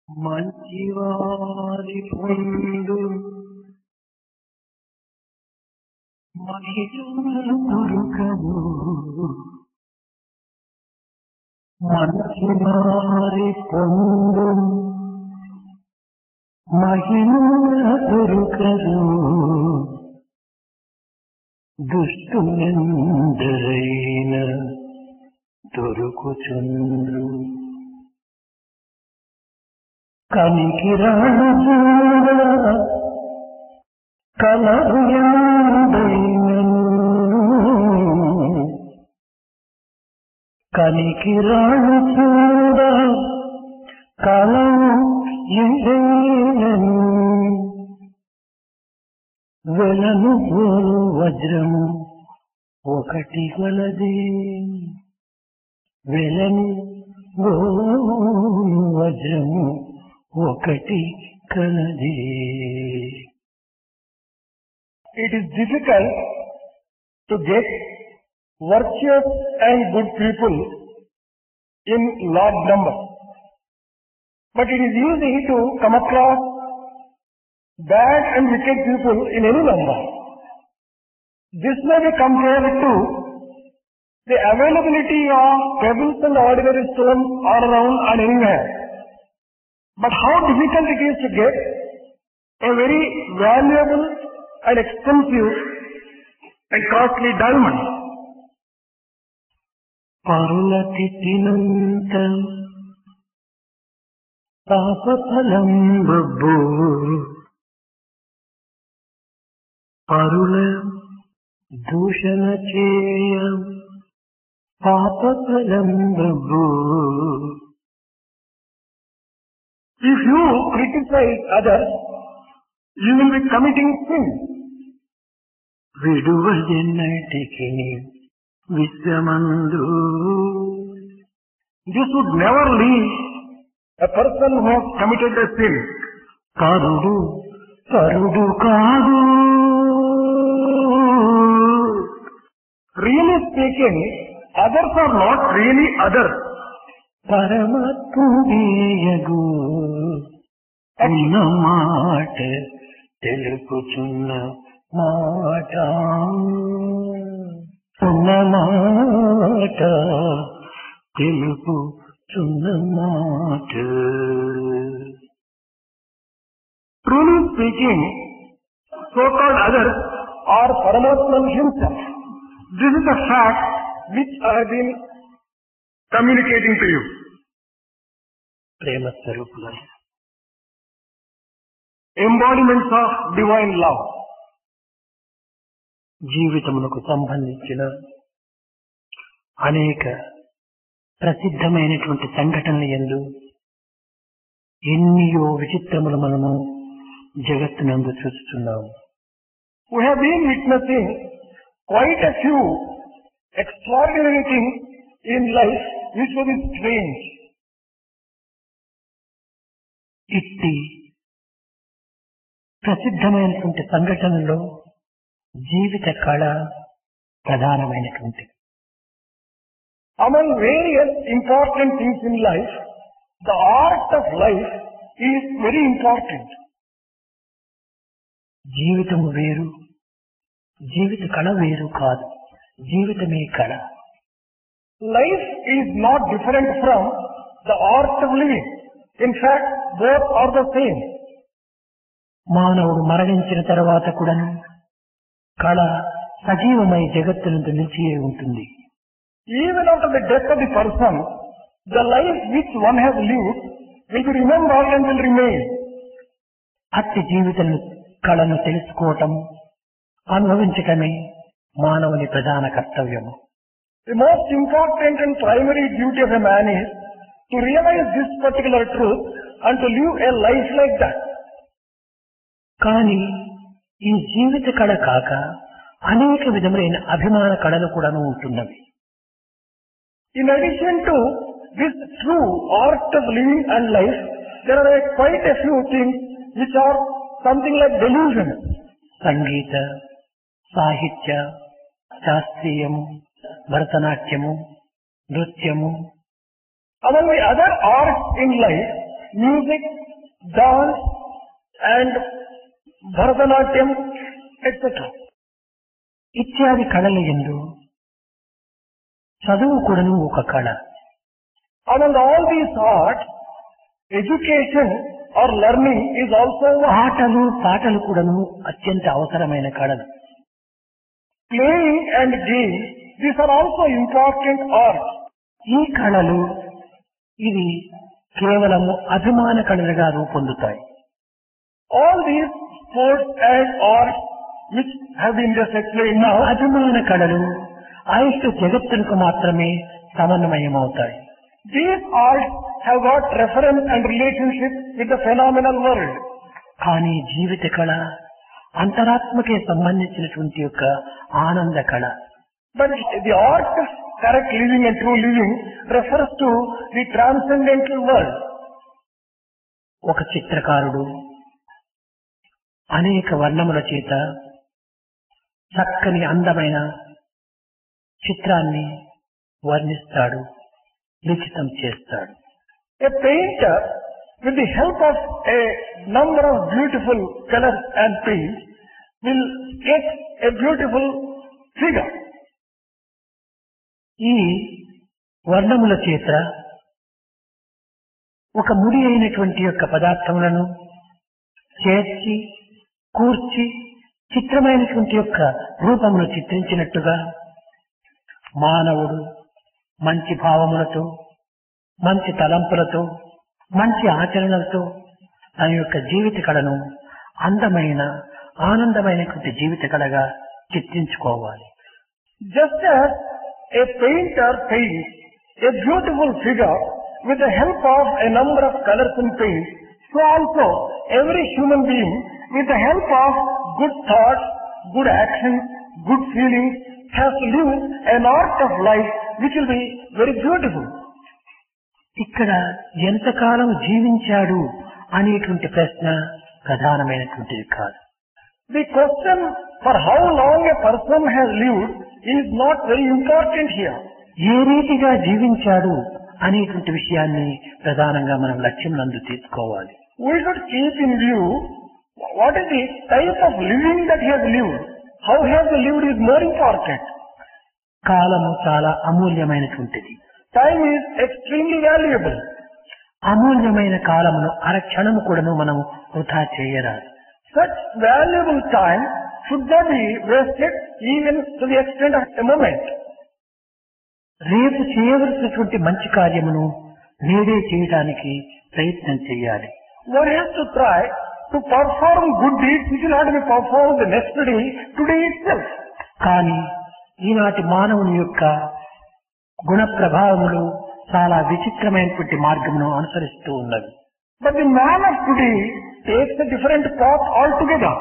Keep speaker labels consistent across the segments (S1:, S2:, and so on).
S1: మంచివారి పొందు మహిళలు దొరకదు. మంచివారి పొందు మహిళలు దొరకదు. దుష్టులెందరైన దొరుకుచుండ్రు. కనికిరాణ చూడ కలరుయందైనను. కనికిరాణ చూడ కలరు ఎందైనను. వెలను పోలు వజ్రము ఒకటి గలదే. వెలను పోలు వజ్రము ఒకటి కలదే.
S2: It is difficult to get virtuous and good people in large number, but it is easy to come across bad and wicked people in any number. This may be compared to the availability of pebbles and ordinary stones all around and anywhere. But how difficult it is to get a very valuable and expensive and costly diamond.
S1: పరుల తిట్టినంత పాపఫలం బబ్బు. పరుల దూషణ చేయ పాపఫలం Babbu.
S2: If you criticize others, you will be committing sin.
S1: విడువజెన్నటికి విశ్వమందు.
S2: This would never leave a person who has committed a sin.
S1: పరుడు పరుడు కాదు.
S2: Really speaking, others are not really others.
S1: పరమాత్ముడేయగు ఉన్న మాట తెలుపుచున్న మాట. ఉన్న మాట తెలుపుచున్న మాట.
S2: Truly speaking, so-called others are Paramatman himself. This is a fact which I have been communicating to you.
S1: Prema స్వరూపుల
S2: Embodiments of divine love.
S1: జీవితమునకు సంబంధించిన అనేక ప్రసిద్ధమైనటువంటి సంఘటనల యందు ఎన్నియో విచిత్రములు మనము జగత్తునందు చూస్తున్నాము.
S2: We have been witnessing quite a few extraordinary things in life which will be strange.
S1: ఇట్టి ప్రసిద్ధమైనటువంటి సంఘటనలో జీవిత కళ ప్రధానమైనటువంటి.
S2: Among various important things in life, the art of life is very important.
S1: జీవితము వేరు, జీవిత కళ వేరు కాదు. జీవితమే కళ.
S2: Life is not different from the art of living. In fact, both are the same.
S1: మానవుడు మరణించిన తర్వాత కూడాను కళ సజీవమై జగత్తునందు నిలిచియే ఉంటుంది.
S2: Even after the death of the person, the life which one has lived will be remembered and will remain.
S1: అట్టి జీవిత కళను తెలుసుకోవటం, అనుభవించటమే మానవుని ప్రధాన కర్తవ్యము.
S2: The most important and primary duty of a man is to realize this particular truth and to live a life like that.
S1: కానీ ఈ జీవిత కళ కాక అనేక విధములైన అభిమాన కళలు కూడా ఉంటున్నవి.
S2: In addition to this true art of living and life, there are quite a few things which are something like delusion.
S1: సంగీత, సాహిత్య, శాస్త్రీయము, భరతనాట్యము, నృత్యము.
S2: Among the other arts in life, music, dance and Bharatanatyam, etc.
S1: ఇత్యాది కళల యందు చదువు కూడాను ఒక కళ.
S2: Among all these arts, education or learning is also one.
S1: ఆటలు పాటలు కూడాను అత్యంత అవసరమైన కళలు.
S2: Playing and games, these are also important arts.
S1: ఈ కళలు ఇవి కేవలము అభిమాన కళలుగా రూపొందుతాయి.
S2: All these sports and arts which have been just explained now,
S1: అభిమాన కళలు ఆయుష్ జగత్తులకు మాత్రమే సమన్వయమవుతాయి.
S2: these arts have got reference and relationship with the phenomenal world.
S1: కానీ జీవిత కళ అంతరాత్మకే సంబంధించినటువంటి యొక్క ఆనంద కళ.
S2: But the art of correct living and true living refers to the transcendental world.
S1: ఒక చిత్రకారుడు అనేక వర్ణముల చేత చక్కని అందమైన చిత్రాన్ని వర్ణిస్తాడు, లిఖితం చేస్తాడు.
S2: A painter, with the help of a number of beautiful colors and paints, will sketch a beautiful figure.
S1: ఈ వర్ణముల చేత ఒక ముడి అయినటువంటి యొక్క పదార్థములను చేర్చి కూర్చి చిత్రమైనటువంటి యొక్క రూపమును చిత్రించినట్టుగా మానవుడు మంచి భావములతో, మంచి తలంపులతో, మంచి ఆచరణలతో తన యొక్క జీవిత కళను అందమైన ఆనందమైనటువంటి జీవిత కళగా చిత్రించుకోవాలి.
S2: Just as a painter paints a beautiful figure with the help of a number of colors and paints, so also every human being, with the help of good thoughts, good actions, good feelings, has to live an art of life which will be very beautiful.
S1: ఇక్కడ ఎంతకాలం జీవించాడు అనేటువంటి ప్రశ్న ప్రధానమైనటువంటిది కాదు.
S2: The question for how long a person has lived is not very important here.
S1: ఏ రీతిగా జీవించాడు అనేటువంటి విషయాన్ని ప్రధానంగా మనం లక్ష్యం నందు తీసుకోవాలి.
S2: We should keep in view what is the type of living that he has lived. How he has lived is more important.
S1: కాలము చాలా అమూల్యమైనటువంటిది.
S2: Time is extremely valuable.
S1: అమూల్యమైన కాలమును అరక్షణము కూడాను మనం వృధా చేయరాదు.
S2: Such valuable time should not be wasted even to the extent of a moment.
S1: రేపు చేయవలసినటువంటి మంచి కార్యమును నేడే చేయడానికి ప్రయత్నం చేయాలి.
S2: One has to try to perform good deeds which will have to be performed the next day, today itself.
S1: కానీ ఈనాటి మానవుని యొక్క గుణ ప్రభావములు చాలా విచిత్రమైనటువంటి మార్గమును అనుసరిస్తూ ఉన్నది.
S2: But the man of today takes a different path altogether.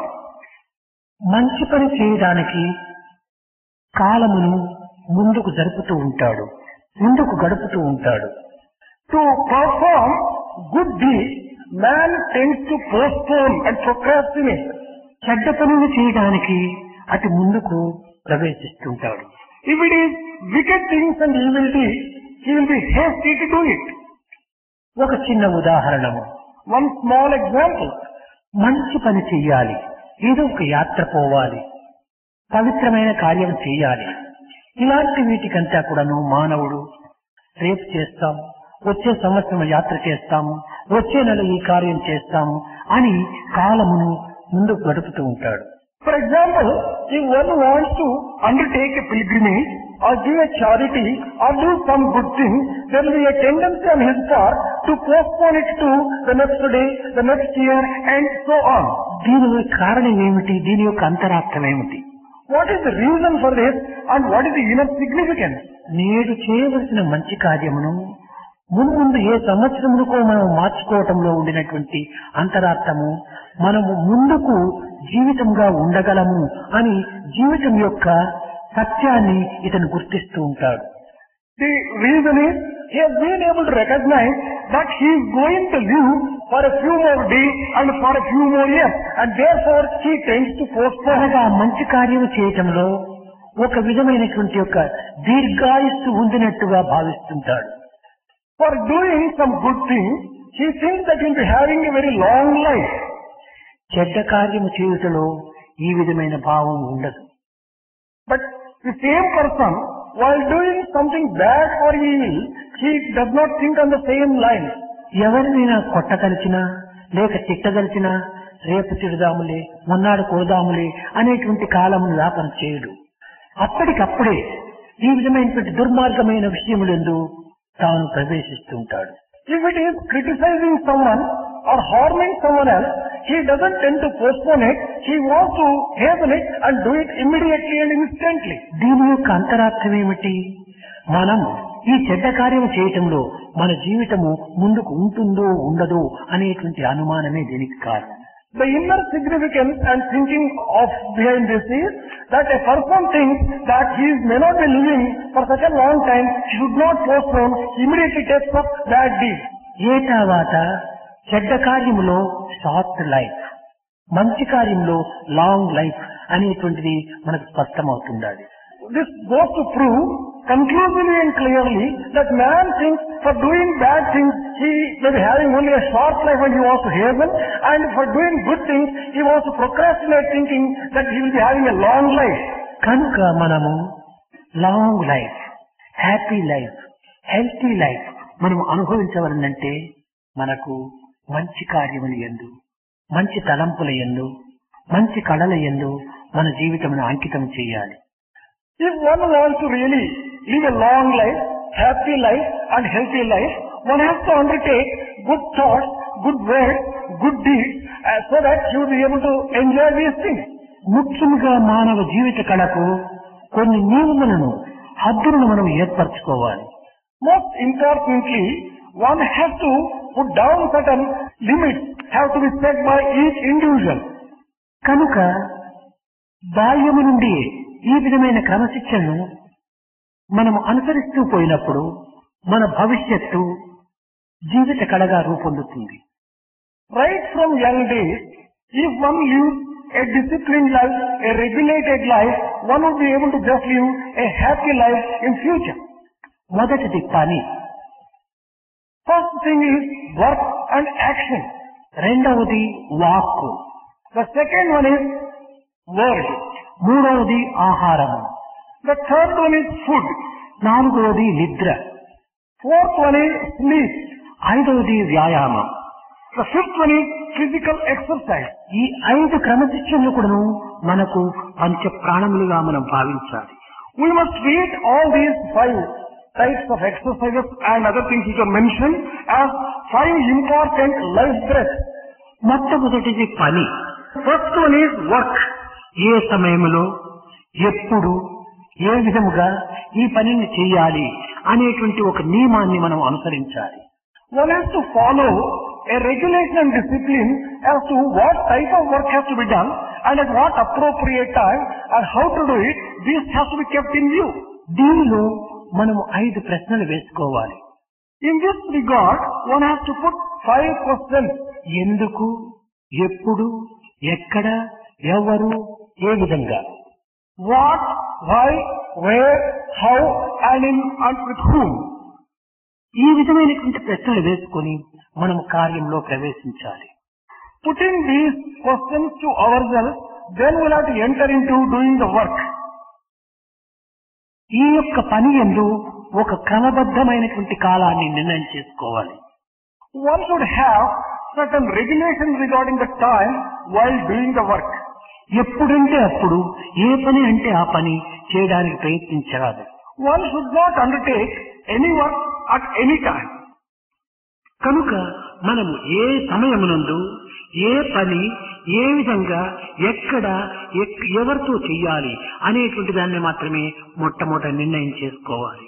S1: మంచి పని చేయడానికి కాలమును ముందుకు జరుపుతూ ఉంటాడు, ముందుకు గడుపుతూ ఉంటాడు.
S2: To perform good deeds, man tends to postpone and procrastinate.
S1: చెడ్డ పనులు చేయడానికి అటు ముందుకు ప్రవేశిస్తుంటాడు.
S2: If it is wicked things and evil deeds, he will be hasty to do it.
S1: ఒక చిన్న ఉదాహరణము,
S2: One small example.
S1: మంచి పని చెయ్యాలి, ఏదో ఒక యాత్ర పోవాలి, పవిత్రమైన కార్యం చేయాలి. ఇలాంటి వీటికంతా కూడాను మానవుడు రేపు చేస్తాం, వచ్చే సంవత్సరం యాత్ర చేస్తాము, వచ్చే నెల ఈ కార్యం చేస్తాము అని కాలమును ముందుకు గడుపుతూ ఉంటాడు.
S2: For example, if one wants to undertake a pilgrimage or give a charity or do some good thing, there will be a tendency on his part to postpone it to the next day, the next year and so on.
S1: దీని కారణం ఏమిటి? దీని యొక్క అంతరార్థం ఏమిటి?
S2: What is the reason for this and what is the inner significance?
S1: నేడు చేయవలసిన మంచి కార్యమును ముందు ఏ సంవత్సరములకో మనం మార్చుకోవటంలో ఉండినటువంటి అంతరార్థము మనము ముందుకు జీవితంగా ఉండగలము అని జీవితం యొక్క సత్యాన్ని ఇతను గుర్తిస్తూ ఉంటాడు.
S2: The reason is he has been able to recognize that he is going to live for a few more days and for a few more years, and therefore he tends to postpone.
S1: అనగా మంచి కార్యం చేయటంలో ఒక విధమైనటువంటి యొక్క దీర్ఘాయుస్సు ఉందినట్టుగా భావిస్తుంటాడు.
S2: For doing some good things, he thinks that he will be having a very long life.
S1: చెడ్డ కార్యము చేయుటలో ఈ విధమైన భావం ఉండదు.
S2: But the same person, while doing something bad or evil, he does not think on the same line.
S1: ఎవరినైనా కొట్టదలిచినా లేక తిట్టదలిచినా రేపు తిడదాములే మొన్నాడు కొడదాములే అనేటువంటి కాలమును వ్యాపన చేయడు. అప్పటికప్పుడే ఈ విధమైనటువంటి దుర్మార్గమైన విషయములందు తాను ప్రవేశిస్తూ ఉంటాడు.
S2: If it is criticizing someone or harming someone else, he doesn't tend to postpone it. He wants to hasten it and do it immediately and instantly.
S1: దీని యొక్క అంతరార్థం ఏమిటి? మనం ఈ చెడ్డ కార్యం చేయటంలో మన జీవితము ముందుకు ఉంటుందో ఉండదో అనేటువంటి అనుమానమే దీనికి కారణం.
S2: The inner significance and thinking of behind this is that a person thinks that he may not be living for such a long time, he should not postpone, immediately takes up bad deeds.
S1: ఏ తర్వాత చెడ్డ కార్యములో short life, మంచి కార్యంలో long life అనేటువంటిది మనకు స్పష్టమవుతుంది.
S2: This goes to prove conclusively and clearly that man thinks for doing bad things he may be having only a short life and he wants to hasten, and for doing good things he wants to procrastinate thinking that he will be having a long life.
S1: కనుక మనము long life, happy life, healthy life మనం అనుభవించవలనంటే మనకు మంచి కార్యముల యందు, మంచి తలంపుల యందు, మంచి కళల యందు మన జీవితమును అంకితం చేయాలి.
S2: If one wants to really live a long life, happy life and healthy life, one has to undertake good thoughts, good words, good deeds, so that he will be able to enjoy these things.
S1: ముఖ్యంగా మానవ జీవిత కళకు కొన్ని నియమములను, హద్దులను మనం ఏర్పరచుకోవాలి.
S2: Most importantly, one has to put down certain limits, have to be set by each individual.
S1: కనుక బాల్యము నుండి ఈ విధమైన క్రమశిక్షణను మనము అనుసరిస్తూ పోయినప్పుడు మన భవిష్యత్తు జీవిత కళగా రూపొందుతుంది.
S2: Right from young days, if one lives a disciplined life, a regulated life, one will be able to just live a happy life in future.
S1: మొదటిది పని,
S2: First thing is work and action.
S1: రెండవది వాక్కు,
S2: The second one is word.
S1: మూడవది ఆహారము,
S2: The third one is food.
S1: నాలుగవది నిద్ర,
S2: Fourth one is sleep.
S1: ఐదవది వ్యాయామం.
S2: The fifth one is physical exercise.
S1: ఈ 5 క్రమశిక్షణలు కూడాను మనకు పంచ ప్రాణములుగా మనం భావించాలి.
S2: We must treat all these 5 types of exercises and other things which are mentioned as 5 important life breaths.
S1: మొట్టమొదటిది పని.
S2: First one is work.
S1: ఏ సమయంలో, ఎప్పుడు, ఏ విధముగా ఈ పనిని చేయాలి అనేటువంటి ఒక నియమాన్ని మనం అనుసరించాలి.
S2: One has to follow a regulation and discipline as to what type of work has to be done and at what appropriate time and how to do it. This has to be kept in view.
S1: దీనిలో మనము 5 ప్రశ్నలు వేసుకోవాలి.
S2: In this regard, one has to put 5 questions.
S1: ఎందుకు, ఎప్పుడు, ఎక్కడ, ఎవరు, ఏ విధంగా.
S2: What, why, where, how and in and with whom.
S1: ఈ విధమైనటువంటి ప్రశ్నలు వేసుకొని మనం కార్యంలో ప్రవేశించాలి.
S2: Putting these questions to ourselves, then we'll have to enter into doing the work.
S1: ఈ యొక్క పని యందు ఒక క్రమబద్ధమైనటువంటి కాలాన్ని నిర్ణయం చేసుకోవాలి.
S2: One should have certain regulations regarding the time while doing the work.
S1: ఎప్పుడంటే అప్పుడు, ఏ పని అంటే ఆ పని చేయడానికి ప్రయత్నించరాదు.
S2: One should not undertake any work at any time.
S1: కనుక మనము ఏ సమయమునందు ఏ పని ఏ విధంగా ఎక్కడ ఎవరితో చెయ్యాలి అనేటువంటి దాన్ని మాత్రమే మొట్టమొదట నిర్ణయం చేసుకోవాలి.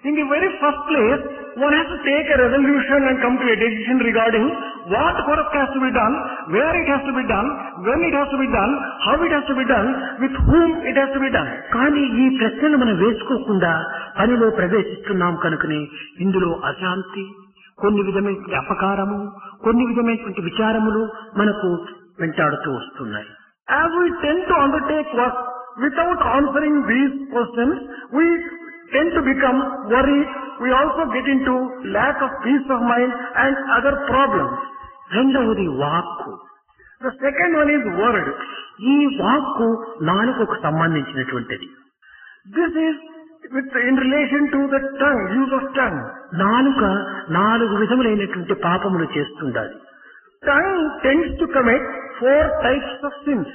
S2: In the very first place, one has to take a resolution and come to a decision regarding what work has to be done, where it has to be done, when it has to be done, how it has to be done, with whom it has to be done.
S1: కానీ ఈ ప్రశ్నలు మనం వేసుకోకుండా పనిలో ప్రవేశిస్తున్నాం కనుకనే ఇందులో అశాంతి, కొన్ని విధమైనటువంటి అపకారము, కొన్ని విధమైనటువంటి విచారములు మనకు వెంటాడుతూ వస్తున్నాయి.
S2: As we tend to undertake work without answering these questions, we tend to become worried, we also get into lack of peace of mind and other problems.
S1: రెండవది వాక్కు.
S2: The second one is word.
S1: ఈ వాక్కు నాలుకకు సంబంధించినటువంటిది.
S2: This is in relation to the tongue, use of tongue.
S1: నాలుక 4 విధములైనటువంటి పాపములు చేస్తుండాలి.
S2: Tongue tends to commit 4 types of sins.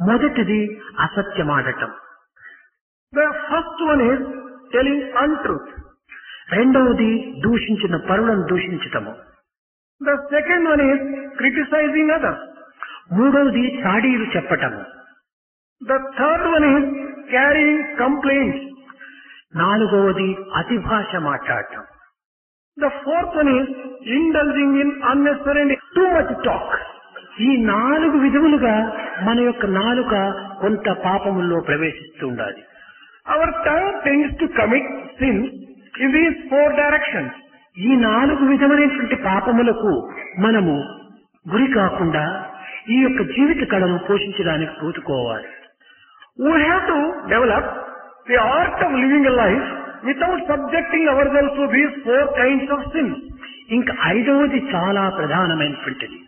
S1: మొదటిది అసత్యమాడటం.
S2: The first one is telling untruth.
S1: రెండవది దూషించిన పరులను దూషించటము.
S2: The second one is criticizing others.
S1: మూడవది చాడీలు చెప్పటము.
S2: The third one is carrying complaints.
S1: నాలుగవది అతిభాష మాట్లాడటం.
S2: The fourth one is indulging in unnecessary and too much talk.
S1: ఈ 4 విధములుగా మన యొక్క నాలుక కొంత పాపముల్లో ప్రవేశిస్తూ ఉండాలి.
S2: Our tongue tends to commit sins in these 4 directions.
S1: ఈ 4 విధమైనటువంటి పాపములకు మనము గురి కాకుండా ఈ యొక్క జీవిత కళను పోషించడానికి పూనుకోవాలి.
S2: We have to develop the art of living a life without subjecting ourselves to these 4 kinds of sins.
S1: ఇంకా 5వది చాలా ప్రధానమైనటువంటిది.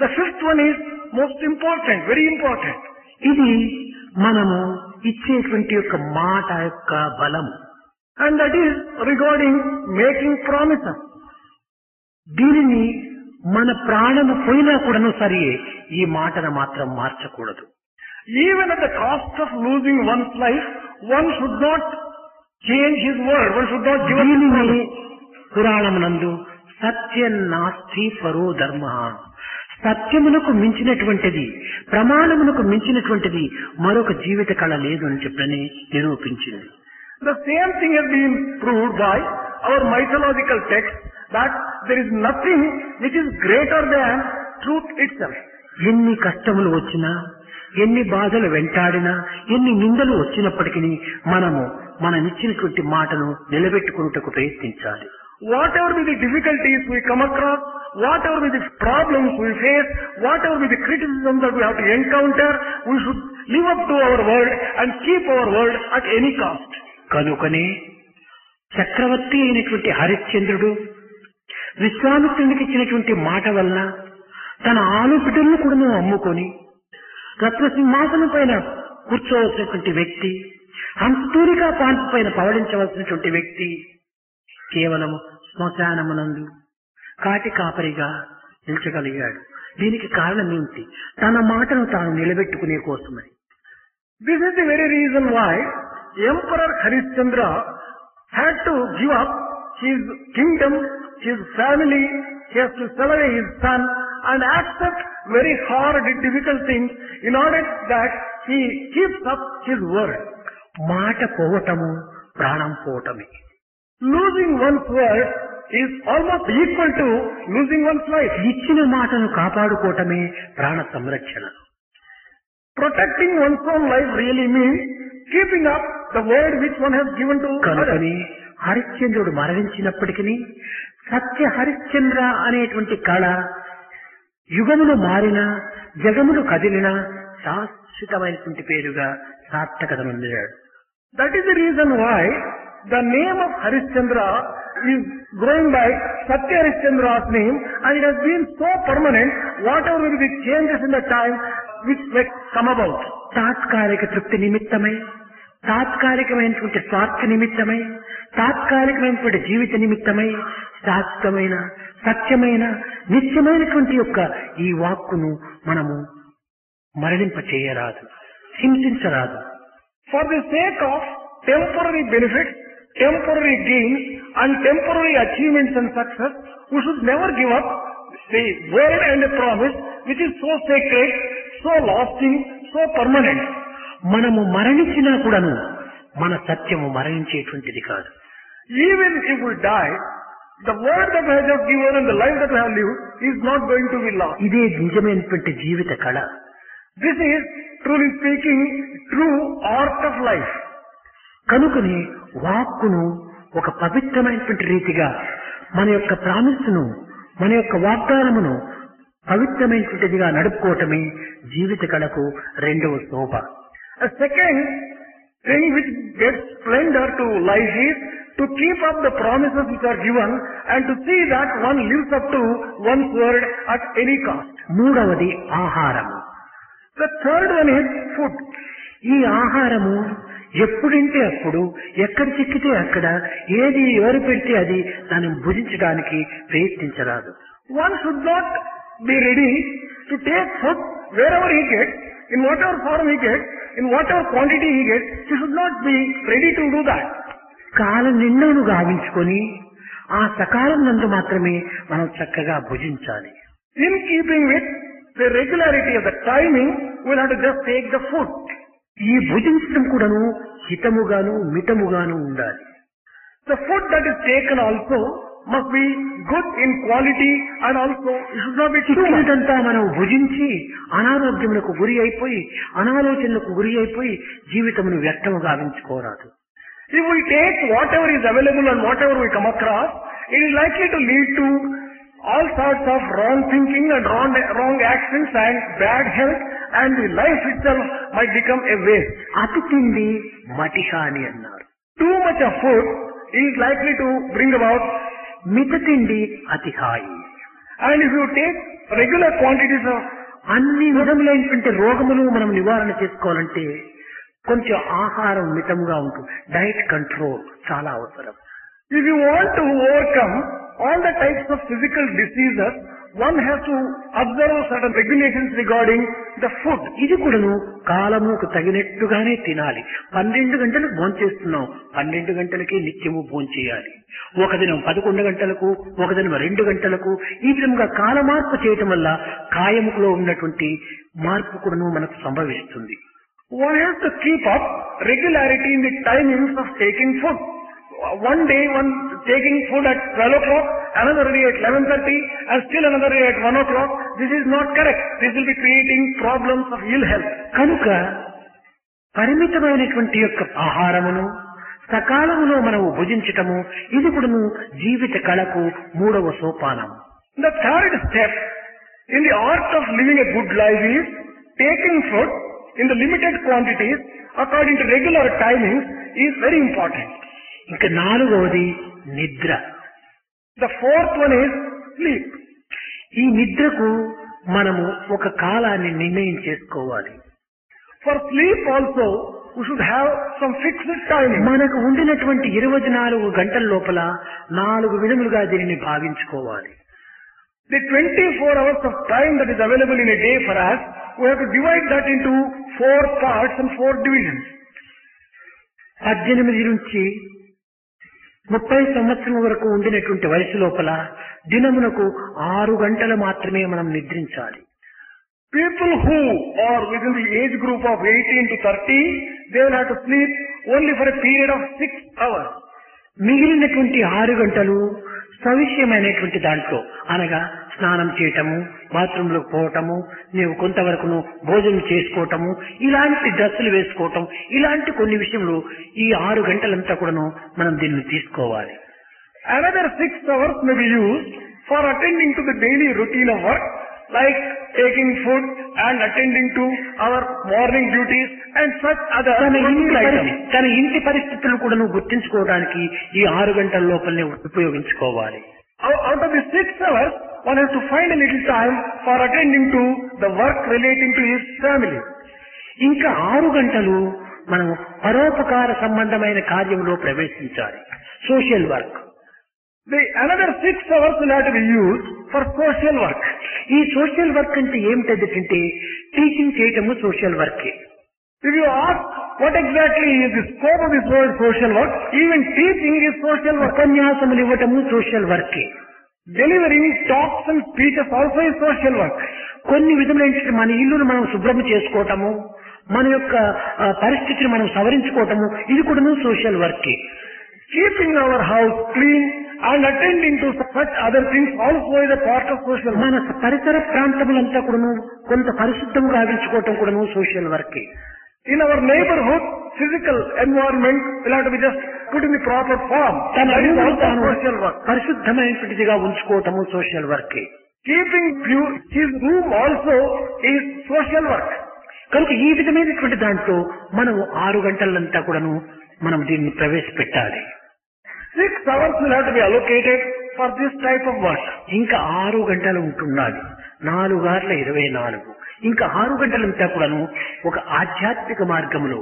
S2: The 5th one is most important, very important.
S1: ఇది మనము ఇచ్చేటువంటి యొక్క మాట యొక్క బలము.
S2: And that is regarding making promises.
S1: దీనిని మన ప్రాణము పోయినా కూడాను సరే ఈ మాటను మాత్రం మార్చకూడదు.
S2: Even at the cost of losing one's life, one should not change his word. One should not give up his
S1: దీనిని
S2: promise.
S1: పురాణమునందు సత్యం నాస్తి పరో ధర్మ, సత్యమునకు మించినటువంటిది, ప్రమాణమునకు మించినటువంటిది మరొక జీవిత కళ లేదు అని చెప్పని నిరూపించింది.
S2: The same thing has been proved by our mythological text, that there is nothing which is greater than truth itself.
S1: ఎన్ని కష్టములు వచ్చినా, ఎన్ని బాధలు వెంటాడినా, ఎన్ని నిందలు వచ్చినప్పటికీ మనము మనమిచ్చినటువంటి మాటను నిలబెట్టుకున్నటకు ప్రయత్నించాలి.
S2: Whatever be the difficulties we come across, whatever be the problems we face, whatever be the criticism that we have to encounter, we should live up to our word and keep our word at any cost.
S1: కనుకనే చక్రవర్తి అయినటువంటి హరిశ్చంద్రుడు విశ్వామిత్రునికి ఇచ్చినటువంటి మాట వలన తన ఆలుపిటలను కూడా అమ్ముకొని రత్నసింహాసనం పైన కూర్చోవలసినటువంటి వ్యక్తి, హంసతూరికా పాన్పు పైన పవడించవలసినటువంటి వ్యక్తి కేవలం శ్మశానమునందు కాటి కాపరిగా నిలిచగలిగాడు. దీనికి కారణం ఏమిటి? తన మాటను తాను నిలబెట్టుకునే కోసమని.
S2: This is the very reason why Emperor Harishchandra had to give up his kingdom, his family, he has to sell away his son and accept very hard and difficult things in order that he keeps up his word.
S1: మాట పోవటము ప్రాణం పోవటమే.
S2: Losing one's word is almost equal to losing one's life.
S1: ఇచ్చిన మాటను కాపాడుకోవటమే ప్రాణ సంరక్షణ.
S2: Protecting one's own life really means keeping up the word which one has given to others.
S1: కనుకని హరిశ్చంద్రుడు మరణించినప్పటికీ సత్య హరిశ్చంద్ర అనేటువంటి కళ యుగములు మారినా, జగములు కదిలినా శాశ్వతమైనటువంటి పేరుగా సార్థకతనుందాడు.
S2: That is the reason why the name of Harishchandra is going by Satya Harishchandra's name, and it has been so permanent, whatever will be the changes in the time which may come about.
S1: తాత్కాలిక తృప్తి నిమిత్తమై, తాత్కాలికమైనటువంటి స్వార్థ నిమిత్తమై, తాత్కాలికమైనటువంటి జీవిత నిమిత్తమై శాశ్వతమైన, సత్యమైన, నిత్యమైనటువంటి యొక్క ఈ వాక్కును మనము మరణింప చేయరాదు, హింసించరాదు.
S2: For the sake of temporary benefits, temporary gains and temporary achievements and success, we should never give up the word and the promise which is so sacred, so lasting, so permanent.
S1: మనము మరణించినా కూడాను మన సత్యము మరణించేటువంటిది కాదు.
S2: Even if we die, the word that we have just given and the life that we have lived is not going to be lost.
S1: ఇదే నిజమైనటువంటి జీవిత కళ.
S2: This is, truly speaking, true art of life.
S1: కనుకని వాక్కును ఒక పవిత్రమైనటువంటి రీతిగా మన యొక్క ప్రామిస్ను, మన యొక్క వాగ్దానమును పవిత్రమైనటువంటిదిగా నడుపుకోవటమే జీవిత కళకు రెండవ శోభ.
S2: A second thing which gets splendor to life is to keep up the promises which are given and to see that one lives up to one's word at any cost.
S1: మూడవది ఆహారము.
S2: The third one is food.
S1: ఈ ఆహారము ఎప్పుడంటే అప్పుడు, ఎక్కడ చిక్కితే అక్కడ, ఏది ఎవరు పెడితే అది దాన్ని భుజించడానికి ప్రయత్నించరాదు.
S2: One should not be ready to take food wherever he gets, in whatever form he gets, in whatever quantity he gets. He should not be ready to do that.
S1: కాలం నిండను గావించుకొని ఆ సకాలం నందు మాత్రమే మనం చక్కగా భుజించాలి.
S2: In keeping with the regularity of the timing, we'll have to just take the food.
S1: ఈ భుజించడం కూడాను హితముగాను మితముగాను ఉండాలి.
S2: The food that is taken also must be good in quality and also it should not be too much.
S1: చిక్కినదంతా మనం భుజించి అనారోగ్యములకు గురి అయిపోయి, అనాలోచనలకు గురి అయిపోయి జీవితమును వ్యర్థము గావించుకోరాదు.
S2: If we take whatever is available and whatever we come across, it is likely to lead to all sorts of wrong thinking and wrong actions and bad health, and the life itself might become a waste.
S1: అతి తిండి మటిహాని అన్నారు.
S2: Too much of food is likely to bring about,
S1: మిత తిండి అతి హాయి.
S2: and if you take regular quantities of
S1: అన్ని విధములైనటువంటి రోగములు మనం నివారణ చేసుకోవాలంటే కొంచెం ఆహారం మితముగా ఉంటుంది. డైట్ కంట్రోల్ చాలా అవసరం.
S2: If you want to overcome all the types of physical diseases, one has to observe certain regulations regarding the food.
S1: ఇది కూడాను కాలముకు తగినట్టుగానే తినాలి. 12 గంటలకు భోంచేస్తున్నాం, 12 గంటలకే నిత్యము భోంచేయాలి. ఒక దినం 11 గంటలకు, ఒక దినం 2 గంటలకు, ఈ విధంగా కాల మార్పు చేయటం వల్ల కాయములో ఉన్నటువంటి మార్పు కూడాను మనకు సంభవిస్తుంది.
S2: One has to keep up regularity in the timings of taking food. One day one taking food at 12 o'clock, another day at 11:30, and still another day at 1 o'clock. This is not correct. This will be creating problems of ill health.
S1: కనుక పరిమితమైనటువంటి యొక్క ఆహారమును సకాలములో మనము భుజించటము ఇది కూడాను జీవిత కళకు మూడవ సోపానం.
S2: The third step in the art of living a good life is taking food in the limited quantities according to regular timings is very important.
S1: ఇంకా నాలుగవది నిద్ర.
S2: The fourth one is sleep.
S1: ఈ నిద్రకు మనము ఒక కాలాన్ని నిర్ణయం చేసుకోవాలి.
S2: For sleep also we should have some fixed timing.
S1: మనకు ఉండినటువంటి 24 గంటల లోపల 4 విధములుగా దీనిని భావించుకోవాలి.
S2: The 24 hours of time that is available in a day for us, we have to divide that into 4 parts and 4 divisions.
S1: 18 నుంచి 30 సంవత్సరం వరకు ఉండినటువంటి వయసు లోపల దినమునకు 6 గంటలు మాత్రమే మనం నిద్రించాలి.
S2: People who are within the age group of 18 to 30, they will have to sleep only for a period of 6 hours.
S1: మిగిలినటువంటి 6 గంటలు సవిషయమైనటువంటి దాంట్లో అనగా స్నానం చేయటము, బాత్రూంలోకి పోవటము, నీవు కొంతవరకును భోజనం చేసుకోవటము, ఇలాంటి డ్రెస్సులు వేసుకోవటం, ఇలాంటి కొన్ని విషయంలో ఈ 6 గంటలంతా కూడాను మనం దీన్ని తీసుకోవాలి.
S2: Another 6 hours may be used for attending to the daily routine of work, like taking food and attending to our morning duties and such other items.
S1: తన ఇంటి పరిస్థితులను కూడా గుర్తించుకోవడానికి ఈ 6 గంటల లోపలనే ఉపయోగించుకోవాలి.
S2: Out of the 6 hours, one has to find a little time for attending to the work relating to his family.
S1: ఇంకా 6 గంటలు మనం పరోపకార సంబంధమైన కార్యంలో ప్రవేశించాలి. Social work.
S2: Another 6 hours will have to be used for social work.
S1: ఈ social work అంటే ఏమిటంటే teaching చేయటము సోషల్ వర్కే.
S2: If you ask what exactly is the scope of this word social work, even teaching is social work.
S1: ఉపన్యాసములు ఇవ్వటము social వర్కే.
S2: Delivering talks and speeches also is social work.
S1: కొన్ని విధములైన మన ఇల్లును మనం శుభ్రం చేసుకోవటము, మన యొక్క పరిస్థితిని మనం సవరించుకోవటము ఇది కూడా సోషల్ వర్కే.
S2: Keeping our house clean and attending to such other things also is a part of social work.
S1: మన పరిసర ప్రాంతములంతా కూడాను కొంత పరిశుద్ధంగా గావించుకోవటం కూడాను సోషల్ వర్కే.
S2: In our neighborhood, physical environment will have to be just put in the proper form. That is also social work.
S1: పరిశుద్ధమైనటువంటిదిగా ఉంచుకోవటము social వర్కే.
S2: Keeping pure his room also is social work.
S1: కనుక ఈ విధమైనటువంటి దాంట్లో మనం 6 గంటలంతా కూడాను మనం దీన్ని ప్రవేశపెట్టాలి.
S2: 6 hours will have to be allocated for this type of work.
S1: ఇంకా 6 గంటలు ఉంటున్నది. 4 గంటల 24. ఇంకా 6 గంటలంతా కూడాను ఒక ఆధ్యాత్మిక మార్గంలో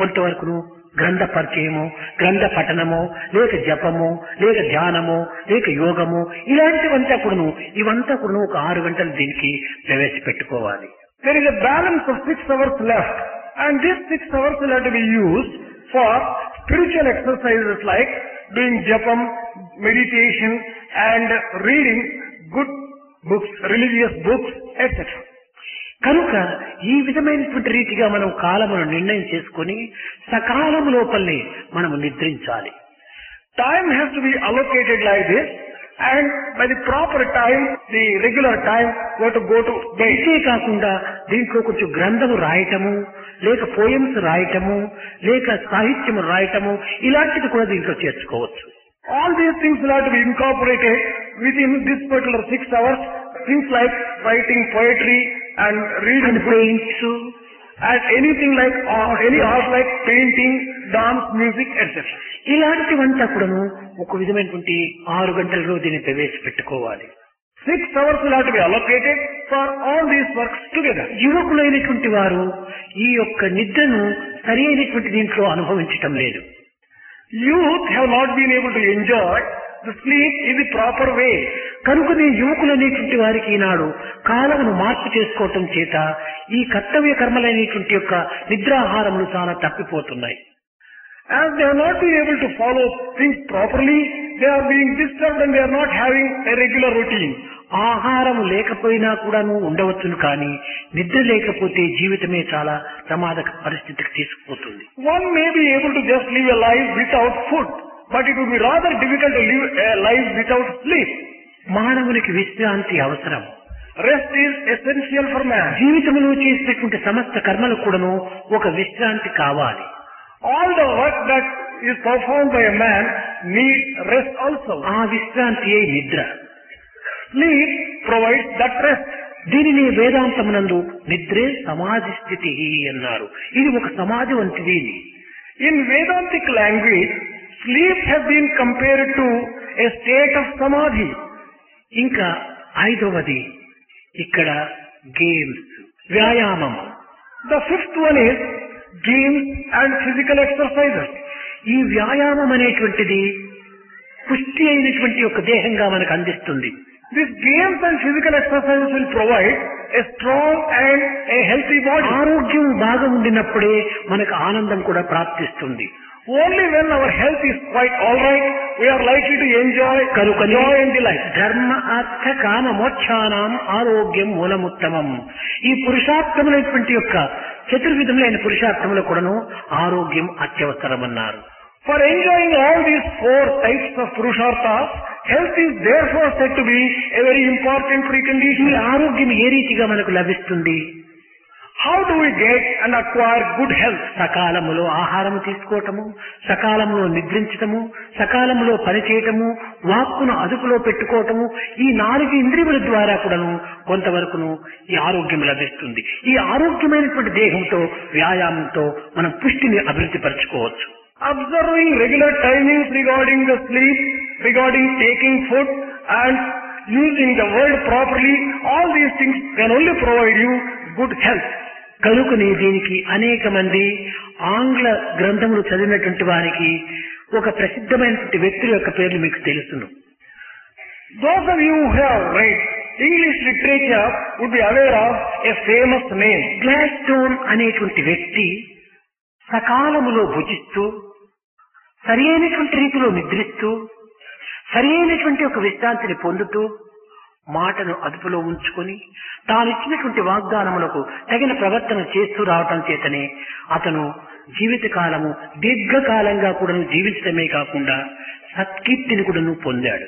S1: కొంతవరకును గ్రంథ పరిచయము, గ్రంథ పఠనము, లేక జపము, లేక ధ్యానము, లేక యోగము, ఇలాంటివంతా కూడాను ఇవంతా కూడాను ఒక 6 గంటలు దీనికి ప్రవేశపెట్టుకోవాలి.
S2: There is a balance of 6 hours left, and these 6 hours will have to be used for spiritual exercises like doing japam, meditation, and reading good books, religious books, etc.
S1: కనుక ఈ విధమైనటువంటి రీతిగా మనం కాలమును నిర్ణయం చేసుకొని సకాలం లోపలనే మనం నిద్రించాలి.
S2: Time has to be allocated like this, and by the proper time, the regular time, we have to go to bed.
S1: ఇదే కాకుండా దీంట్లో కొంచెం గ్రంథము రాయటము, లేక పోయమ్స్ రాయటము, లేక సాహిత్యము రాయటము, ఇలాంటిది కూడా దీంట్లో చేర్చుకోవచ్చు.
S2: All these things will have to be incorporated within this particular 6 hours. Things like writing poetry and reading
S1: paints
S2: and anything like any art like painting, dance, music, etc.
S1: ఇలాంటివంతా కూడాను ఒక విధమైనటువంటి 6 గంటలలో దీన్ని ప్రవేశపెట్టుకోవాలి.
S2: 6 hours will have to be allocated for all these works together.
S1: యువకులైనటువంటి వారు ఈ యొక్క నిద్రను సరి అయినటువంటి దీంట్లో అనుభవించటం లేదు.
S2: Youth have not been able to enjoy the sleep in the proper way.
S1: కనుకనే యువకులనేటువంటి వారికి ఈనాడు కాలమును మార్పు చేసుకోవటం చేత ఈ కర్తవ్య కర్మలైనటువంటి యొక్క నిద్రాహారములు చాలా తప్పిపోతున్నాయి.
S2: As they have not been able to follow things properly, they are being disturbed and they are not having a regular routine.
S1: ఆహారము లేకపోయినా కూడాను ఉండవచ్చును, కానీ నిద్ర లేకపోతే జీవితమే చాలా ప్రమాద పరిస్థితికి తీసుకుపోతుంది.
S2: One may be able to just live a life without food, but it would be rather difficult to live a life without sleep.
S1: మానవునికి విశ్రాంతి అవసరం.
S2: Rest is essential for man.
S1: జీవితంలో చేసేటువంటి సమస్త కర్మలు కూడాను ఒక విశ్రాంతి కావాలి.
S2: All the work that is performed by a man needs rest also.
S1: ఆ విశ్రాంతియే నిద్ర.
S2: Sleep provides that rest.
S1: దీనిని వేదాంతమునందు నిద్రే సమాధి స్థితి అన్నారు. ఇది ఒక సమాధి వంటిది.
S2: In Vedantic language, sleep has been compared to a state of samadhi.
S1: ఇంకా 5వది ఇక్కడ గేమ్స్, వ్యాయామం.
S2: The 5th one is games and physical exercises.
S1: ఈ వ్యాయామం అనేటువంటిది పుష్టి అయినటువంటి ఒక దేహంగా మనకు అందిస్తుంది.
S2: These games and physical exercises will provide a strong and a healthy body.
S1: ఆరోగ్యం బాగా ఉండినప్పుడే మనకు ఆనందం కూడా ప్రాప్తిస్తుంది.
S2: Only when our health is quite alright, we are likely to enjoy joy and delight.
S1: ధర్మ అర్థ కామ మోక్షానాం ఆరోగ్యం మూలముత్తమం. ఈ పురుషార్థములైనటువంటి యొక్క చతుర్విధములైన పురుషార్థములు కూడాను ఆరోగ్యం అత్యవసరమన్నారు.
S2: For enjoying all these 4 types of purusharthas, health is therefore said to be a very important precondition.
S1: ఈ ఆరోగ్యం ఏ రీతిగా మనకు లభిస్తుంది?
S2: How do we get and acquire good health?
S1: సకాలములో ఆహారము తీసుకోవటము, సకాలంలో నిద్రించటము, సకాలంలో పనిచేయటము, వాక్కును అదుపులో పెట్టుకోవటము, ఈ 4 ఇంద్రియముల ద్వారా కూడాను కొంతవరకును ఈ ఆరోగ్యం లభిస్తుంది. ఈ ఆరోగ్యమైనటువంటి దేహంతో వ్యాయామంతో మనం పుష్టిని అభివృద్ధి పరచుకోవచ్చు.
S2: Observing regular timings regarding the sleep, regarding taking food and using the word properly, all these things can only provide you good health.
S1: కనుకనే దీనికి అనేక మంది ఆంగ్ల గ్రంథములు చదివినటువంటి వారికి ఒక ప్రసిద్ధమైనటువంటి వ్యక్తుల యొక్క పేర్లు మీకు తెలుసును.
S2: Those of you who have read English literature would be aware of a famous name.
S1: Gladstone అనేటువంటి వ్యక్తి సకాలములో భుజిస్తూ, సరి అయినటువంటి రీతిలో నిద్రిస్తూ, సరి అయినటువంటి ఒక విశ్రాంతిని పొందుతూ, మాటను అదుపులో ఉంచుకొని తాను ఇచ్చినటువంటి వాగ్దానములకు తగిన ప్రవర్తన చేస్తూ రావటం చేతనే అతను జీవితకాలము దీర్ఘకాలంగా కూడా జీవించడమే కాకుండా సత్కీర్తిని కూడా పొందాడు.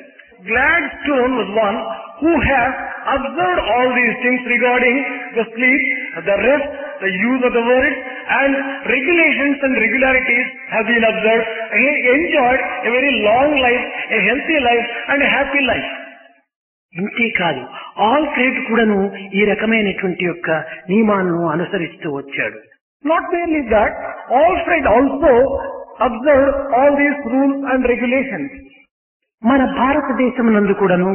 S2: Gladstone was one who has observed all these things regarding the sleep, the rest, the use of the words, and regulations and regularities have been observed. He enjoyed a very long life, a healthy life, and a happy life.
S1: ఇంతేకాదు Alfred కూడాను ఈ రకమైనటువంటి యొక్క నియమాలను అనుసరిస్తూ వచ్చాడు.
S2: Not merely that, Alfred also observed all these rules and regulations.
S1: మన భారతదేశం నందు కూడాను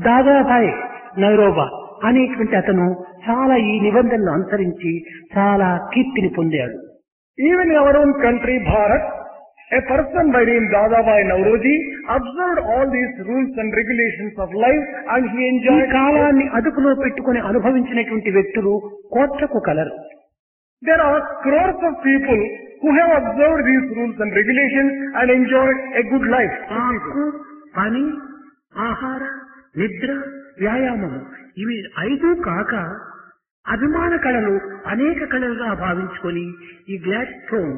S1: దాదాభాయ్ నైరోబా అనేటువంటి అతను చాలా ఈ నిబంధనలు అనుసరించి చాలా కీర్తిని పొందాడు.
S2: Even in our own country, Bharat, a person by name Dadabhai Nauroji observed all these rules and regulations of life and he
S1: ఈ
S2: enjoyed.
S1: కాలాన్ని అదుపులో పెట్టుకుని అనుభవించినటువంటి వ్యక్తులు కోట్లకు colour.
S2: There are crores of people who have observed these rules and regulations and enjoyed a good life.
S1: ఆకు, పని, ఆహార, నిద్ర, వ్యాయామము ఇవి 5 కాక అభిమాన కళలు అనేక కళలుగా భావించుకొని ఈ గ్లాడ్ స్టోన్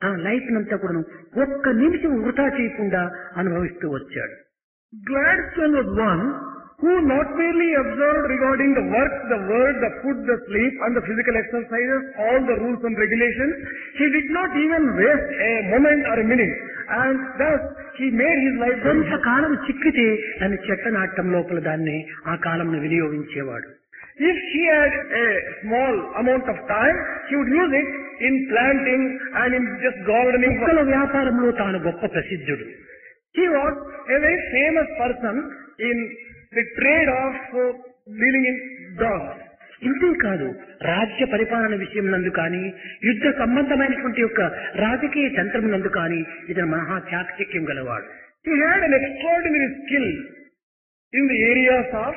S1: తన లైఫ్ నంతా కూడా ఒక్క నిమిషం వృధా చేయకుండా అనుభవిస్తూ వచ్చాడు.
S2: Gladstone was one who not merely observed regarding the work, the word, the food, the sleep and the physical exercises, all the rules and regulations. He did not even waste a moment or a minute. And thus he made his life very
S1: కొంతకాలం చిక్కితే దాన్ని చెట్ట నాటం లోపల దాన్ని ఆ కాలంను వినియోగించేవాడు.
S2: If he had a small amount of time, he would use it in planting and in just gardening.
S1: కుక్కల వ్యాపారంలో తాను గొప్ప ప్రసిద్ధుడు.
S2: He was a very famous person in the trade of dealing in dogs.
S1: ఇంతేకాదు రాజ్య పరిపాలన విషయం నందు కానీ యుద్ధ సంబంధమైనటువంటి యొక్క రాజకీయ తంత్రం నందు కానీ ఇతను మహా చాకచక్యం గలవాడు.
S2: He had an extraordinary skill in the areas of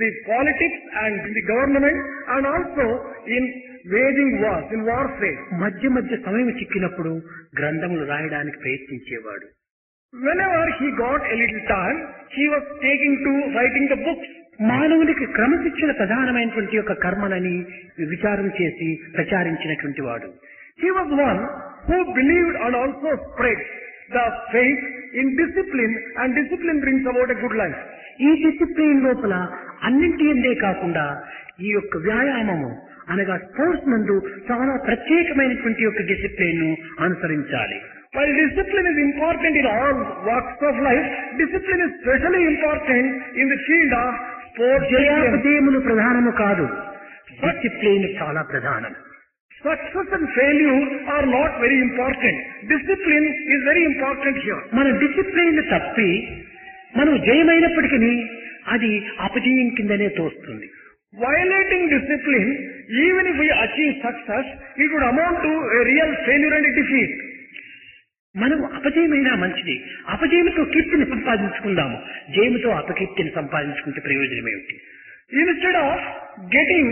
S2: the politics and in the government and also in waging wars, in warfare.
S1: మధ్య మధ్య సమయం చిక్కినప్పుడు గ్రంథములు రాయడానికి ప్రయత్నించేవాడు.
S2: Whenever he got a little time, he was taking to writing the books.
S1: మానవునికి క్రమశిక్షణ ప్రధానమైనటువంటి యొక్క కర్మలని విచారం చేసి ప్రచారించినటువంటి వాడు.
S2: He was one who believed and also spread the faith in discipline, and discipline brings about a good life.
S1: ఈ discipline లోపల అన్నింటి ఎందే కాకుండా ఈ యొక్క వ్యాయామము అనగా స్పోర్ట్స్ నందు చాలా ప్రత్యేకమైనటువంటి యొక్క డిసిప్లిన్ ను అనుసరించాలి.
S2: While discipline is important in all walks of life, discipline is specially important in the field of sports.
S1: జయాపజయములు ప్రధానము కాదు, డిసిప్లిన్ చాలా ప్రధానం.
S2: Success and failure are not very important. Discipline is very important here.
S1: మన discipline తప్పి మనం జయమైనప్పటికీ అది అపజయం కిందనే తోస్తుంది.
S2: Violating discipline, even if we achieve success, it would amount to a real failure and a defeat.
S1: మనం అపజయమైనా మంచిది, అపజయంతో కీర్తిని సంపాదించుకుందాము, జయముతో అపకీర్తిని సంపాదించుకుంటే ప్రయోజనం ఏమిటి?
S2: Instead of getting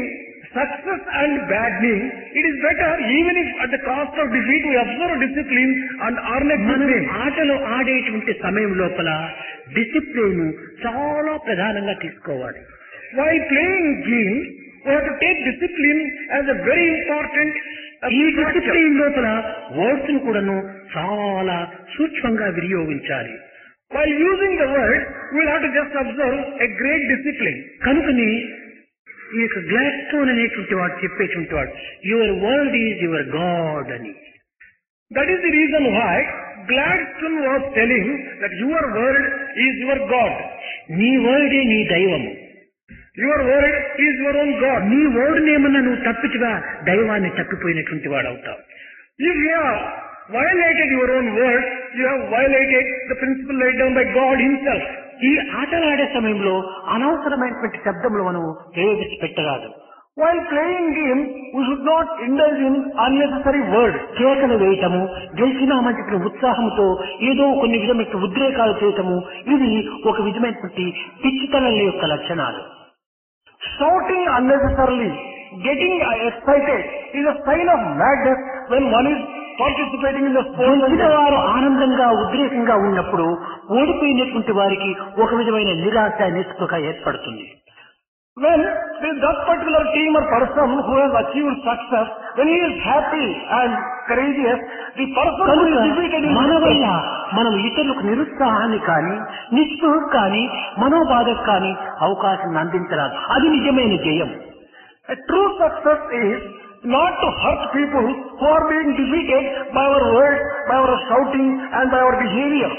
S2: success and bad name, it is better even if at the cost of defeat we observe discipline and earn a good
S1: మనం
S2: name.
S1: ఆటలు ఆడేటువంటి సమయం లోపల డిసిప్లిన్ చాలా ప్రధానంగా తీసుకోవాలి.
S2: While playing games, we have to take discipline as a very important
S1: ఈ
S2: factor.
S1: Discipline లోపల words ను కూడాను చాలా సూక్ష్మంగా వినియోగించాలి.
S2: While using the word, we will have to just observe a great discipline.
S1: కనుకని ఈ యొక్క గ్లాడ్ స్టోన్ అనేటువంటి వాడు చెప్పేటువంటి వాడు your word is your God అని.
S2: That is the reason why Gladstone was telling that your word is your God.
S1: నీ వర్డే నీ దైవము.
S2: Your word is your own God.
S1: నీ వర్డ్ ఏమన్నా నువ్వు తప్పించగా దైవాన్ని తప్పిపోయినటువంటి వాడు అవుతావు.
S2: If you have violated your own word, you have violated the principle laid down by God himself.
S1: ఈ ఆటలాడే సమయంలో అనవసరమైనటువంటి శబ్దములు మనం ప్రయోగించి పెట్టరాదు.
S2: While playing games, we should not indulge in unnecessary words.
S1: కేకలు వేయటము, గెలిచినామని చెప్పిన ఉత్సాహంతో ఏదో కొన్ని విధమైన ఉద్రేకాలు చేయటము ఇది ఒక విధమైనటువంటి పిచ్చితనం యొక్క లక్షణాలు.
S2: Shouting unnecessarily, getting excited is a sign of madness when one is participating in the sport.
S1: గెలిచిన వారు ఆనందంగా ఉద్రేకంగా ఉన్నప్పుడు ఓడిపోయినటువంటి వారికి ఒక విధమైన నిరాశ నిస్పృహ ఏర్పడుతుంది.
S2: When that particular team or person who has achieved success, when he is happy and courageous, the person who is defeated is
S1: మన వల్ల మనం ఇతరులకు నిరుత్సాహాన్ని కానీ నిస్పృహ కానీ మనోబాధకు కానీ అవకాశం అందించరాదు. అది నిజమైన జయం.
S2: A true success is not to hurt people who are being defeated by our words, by our shouting and by our behavior.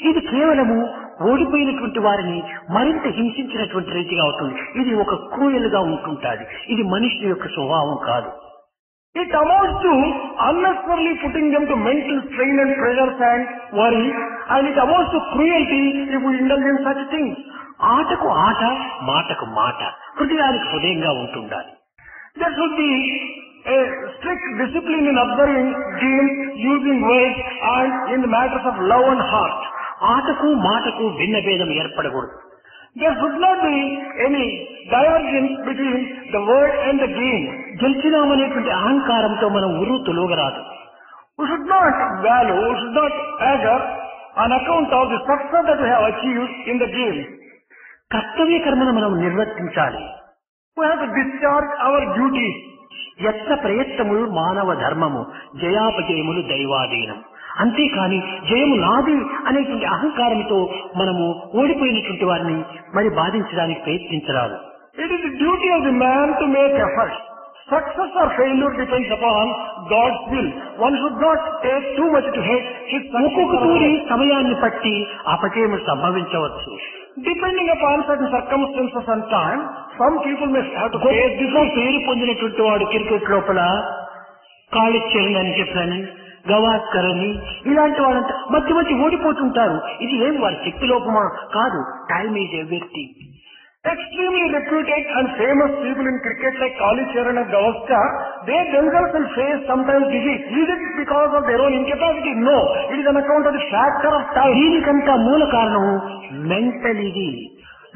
S1: ఇది కేవలము ఓడిపోయినటువంటి వారిని మరింత హింసించినటువంటి రీతిగా అవుతుంది. ఇది ఒక క్రూయల్ గా ఉంటుంటాది. ఇది మనిషి యొక్క స్వభావం కాదు.
S2: It amounts to unnecessarily putting them to mental strain and pressures and worry, and it amounts to cruelty if we indulge in such things.
S1: ఆటకు ఆట, మాటకు మాట, హృదయానికి హృదయంగా ఉంటుండాలి.
S2: There should be a strict discipline in observing games, using words, and in the matters of love and heart.
S1: ఆటకు మాటకు భిన్న భేదం ఏర్పడకూడదు.
S2: There should not be any divergence between the word and the game.
S1: గెలిచినామనేటువంటి అహంకారంతో మనం ఉరుతులోగరాదు.
S2: We should not value, we should not anger on account of the success that we have achieved in the game.
S1: కర్తవ్య కర్మను మనం నిర్వర్తించాలి.
S2: We have to discharge our duties.
S1: యత్న ప్రయత్నములు మానవ ధర్మము, జయాపజయములు దైవాధీనం. అంతేకాని జయము నాది అనేటువంటి అహంకారంతో మనము ఓడిపోయినటువంటి వారిని మరి బాధించడానికి ప్రయత్నించరాదు.
S2: It is the duty of the man to make efforts. Success or failure depends upon God's will. One should not take too much to head his
S1: ఒక్కొక్క తూరి సమయాన్ని బట్టి అపజయము సంభవించవచ్చు.
S2: Depending upon certain circumstances and time, some people may have to face this.
S1: పేరు పొందినటువంటి వాడు cricket లోపల కాళిచరణ్ అని చెప్పాను, గవాస్కర్ అని, ఇలాంటి వాళ్ళంతా మధ్య మధ్య ఓడిపోతుంటారు. ఇది ఏం వారి శక్తి లోపమా? కాదు. Time is everything.
S2: Extremely reputed and famous people in cricket like Kalicharan and Gavaskar, they themselves will face sometimes defeat. Is it because of their own incapacity? No. It is on account of the factor of time.
S1: దీనికంతా మూల కారణం mental ఇది.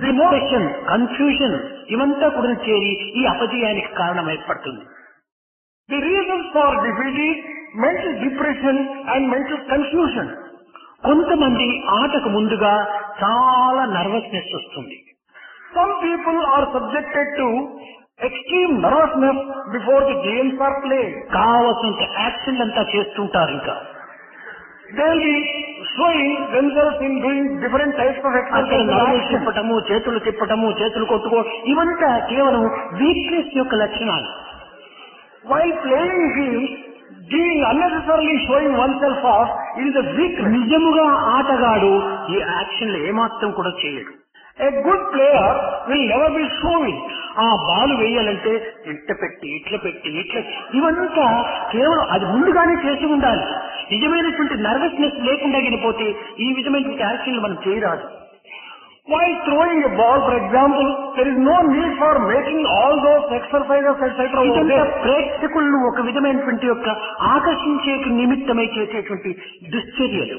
S1: Depression, confusion ఇవంతా కూడా చేరి ఈ అపజయానికి కారణం ఏర్పడుతుంది.
S2: The reasons for defeat is mental depression and mental confusion.
S1: కొంతమంది ఆటకు ముందుగా చాలా నర్వస్నెస్ వస్తుంది.
S2: Some people are subjected to extreme nervousness before the games are played.
S1: కావాల్సినంత యాక్షన్ అంతా చేస్తుంటారు. ఇంకా
S2: they will be showing themselves in doing different types of
S1: అక్కడ నడుములు
S2: exercises.
S1: తిప్పటము, చేతులు తిప్పటము, చేతులు కొట్టుకో, ఇవంతా కేవలం వీక్నెస్ యొక్క లక్షణాలు.
S2: While playing games, giving unnecessarily showing oneself off, it is a weakness.
S1: నిజముగా ఆటగాడు ఈ యాక్షన్ ఏమాత్రం కూడా చేయడు.
S2: A good player will never be showing.
S1: ఆ బాలు వేయాలంటే ఇట్ల పెట్టి ఇట్ల పెట్టి ఇట్ల, ఇవంతా కేవలం అది ముందుగానే చేసి ఉండాలి. నిజమైనటువంటి నర్వస్నెస్ లేకుండా గినిపోతే ఈ విధమైనటువంటి యాక్షన్లు మనం చేయరాదు.
S2: While throwing a ball, for example, there is no need for making all those exercises, etc.
S1: ఇదంతా ప్రేక్షకులను ఒక విధమైనటువంటి యొక్క ఆకర్షించే నిమిత్తమై చేసేటువంటి దుశ్చర్యలు.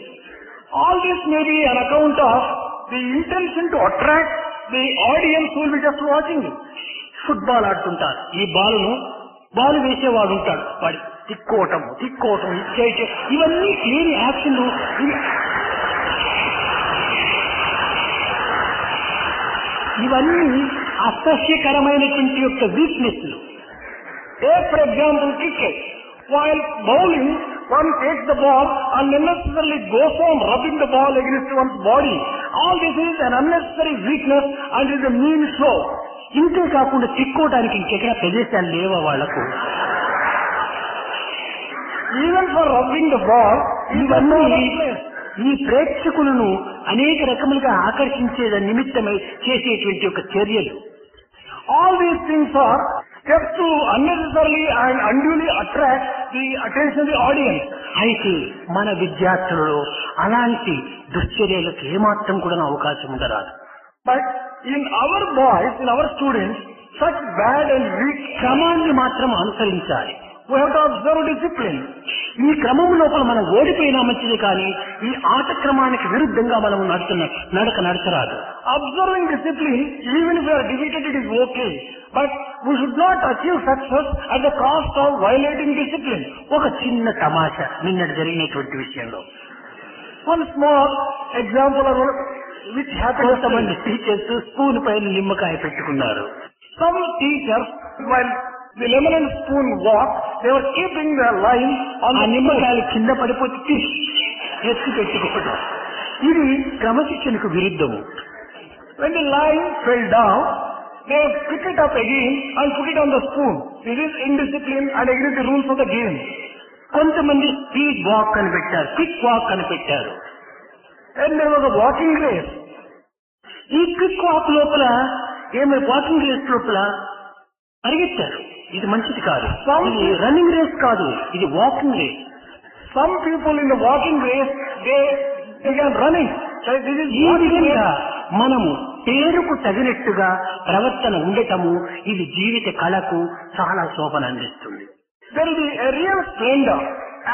S2: All this may be on account of the intention to attract the audience who will be just watching it.
S1: Football ఆడుతుంటారు. ఈ బాలు వేసేవాడు ఉంటాడు, వాడి తిక్కోవటం ఇచ్చే ఇవన్నీ లేని యాక్షన్లు. ఇవన్నీ అసహ్యకరమైనటువంటి యొక్క వీక్నెస్లు.
S2: Take for example cricket. While bowling, one takes the ball and unnecessarily goes on rubbing the ball against one's body. All this is an unnecessary weakness and is a mean show.
S1: ఇంతే కాకుండా తిక్కోవడానికి ఇంకెక్కడ ప్రదేశాలు లేవా వాళ్లకు?
S2: Even for rubbing the ball,
S1: ఇవన్నీ ఈ ప్రేక్షకులను అనేక రకములుగా ఆకర్షించే నిమిత్తమై చేసేటువంటి ఒక చర్యలు.
S2: all these things are steps to unnecessarily and unduly attract the attention of the audience.
S1: అయితే మన విద్యార్థులలో అలాంటి దుశ్చర్యలకు ఏమాత్రం కూడా అవకాశం ఉండరాదు.
S2: But in our boys, in our students, such bad and weak
S1: క్రమాన్ని మాత్రం అనుసరించాలి.
S2: we have to observe discipline.
S1: ఈ క్రమం లోపల మనం ఓడిపోయినా మంచిది, కానీ ఈ ఆట క్రమానికి విరుద్ధంగా మనం నడచరాదు.
S2: Observing discipline, even if we are defeated, it is okay. But we should not achieve success at the cost of violating discipline.
S1: ఒక చిన్న తమాషా నిన్నటి జరిగినటువంటి విషయంలో
S2: One small example of which happened.
S1: కొంతమంది టీచర్స్ స్పూన్ పైన నిమ్మకాయ పెట్టుకున్నారు.
S2: Some teachers, while the lemon and spoon walk, they were keeping their line on
S1: ఆ
S2: the
S1: నిమ్మకాయలు కింద పడిపోతే ఎత్తి పెట్టుకోవడం, ఇది క్రమశిక్షణకు విరుద్ధము.
S2: When the line fell down, they pick it up again and put it on the spoon. This is indiscipline and against the rules of the game.
S1: కొంతమంది speed walk అని పెట్టారు, క్విక్ వాక్ అని పెట్టారు.
S2: And there was a walking race.
S1: ఈ quick walk లోపల walking race లోపల పరిగెత్తారు. ఇది మంచిది కాదు. ఇది రన్నింగ్ రేస్ కాదు, ఇది walking race.
S2: Some people in the walking race, they began running. So this is
S1: ఈ విధంగా మనము పేరుకు తగినట్టుగా ప్రవర్తన ఉండటము ఇది జీవిత కళకు చాలా శోభను అందిస్తుంది.
S2: There will be a real splendor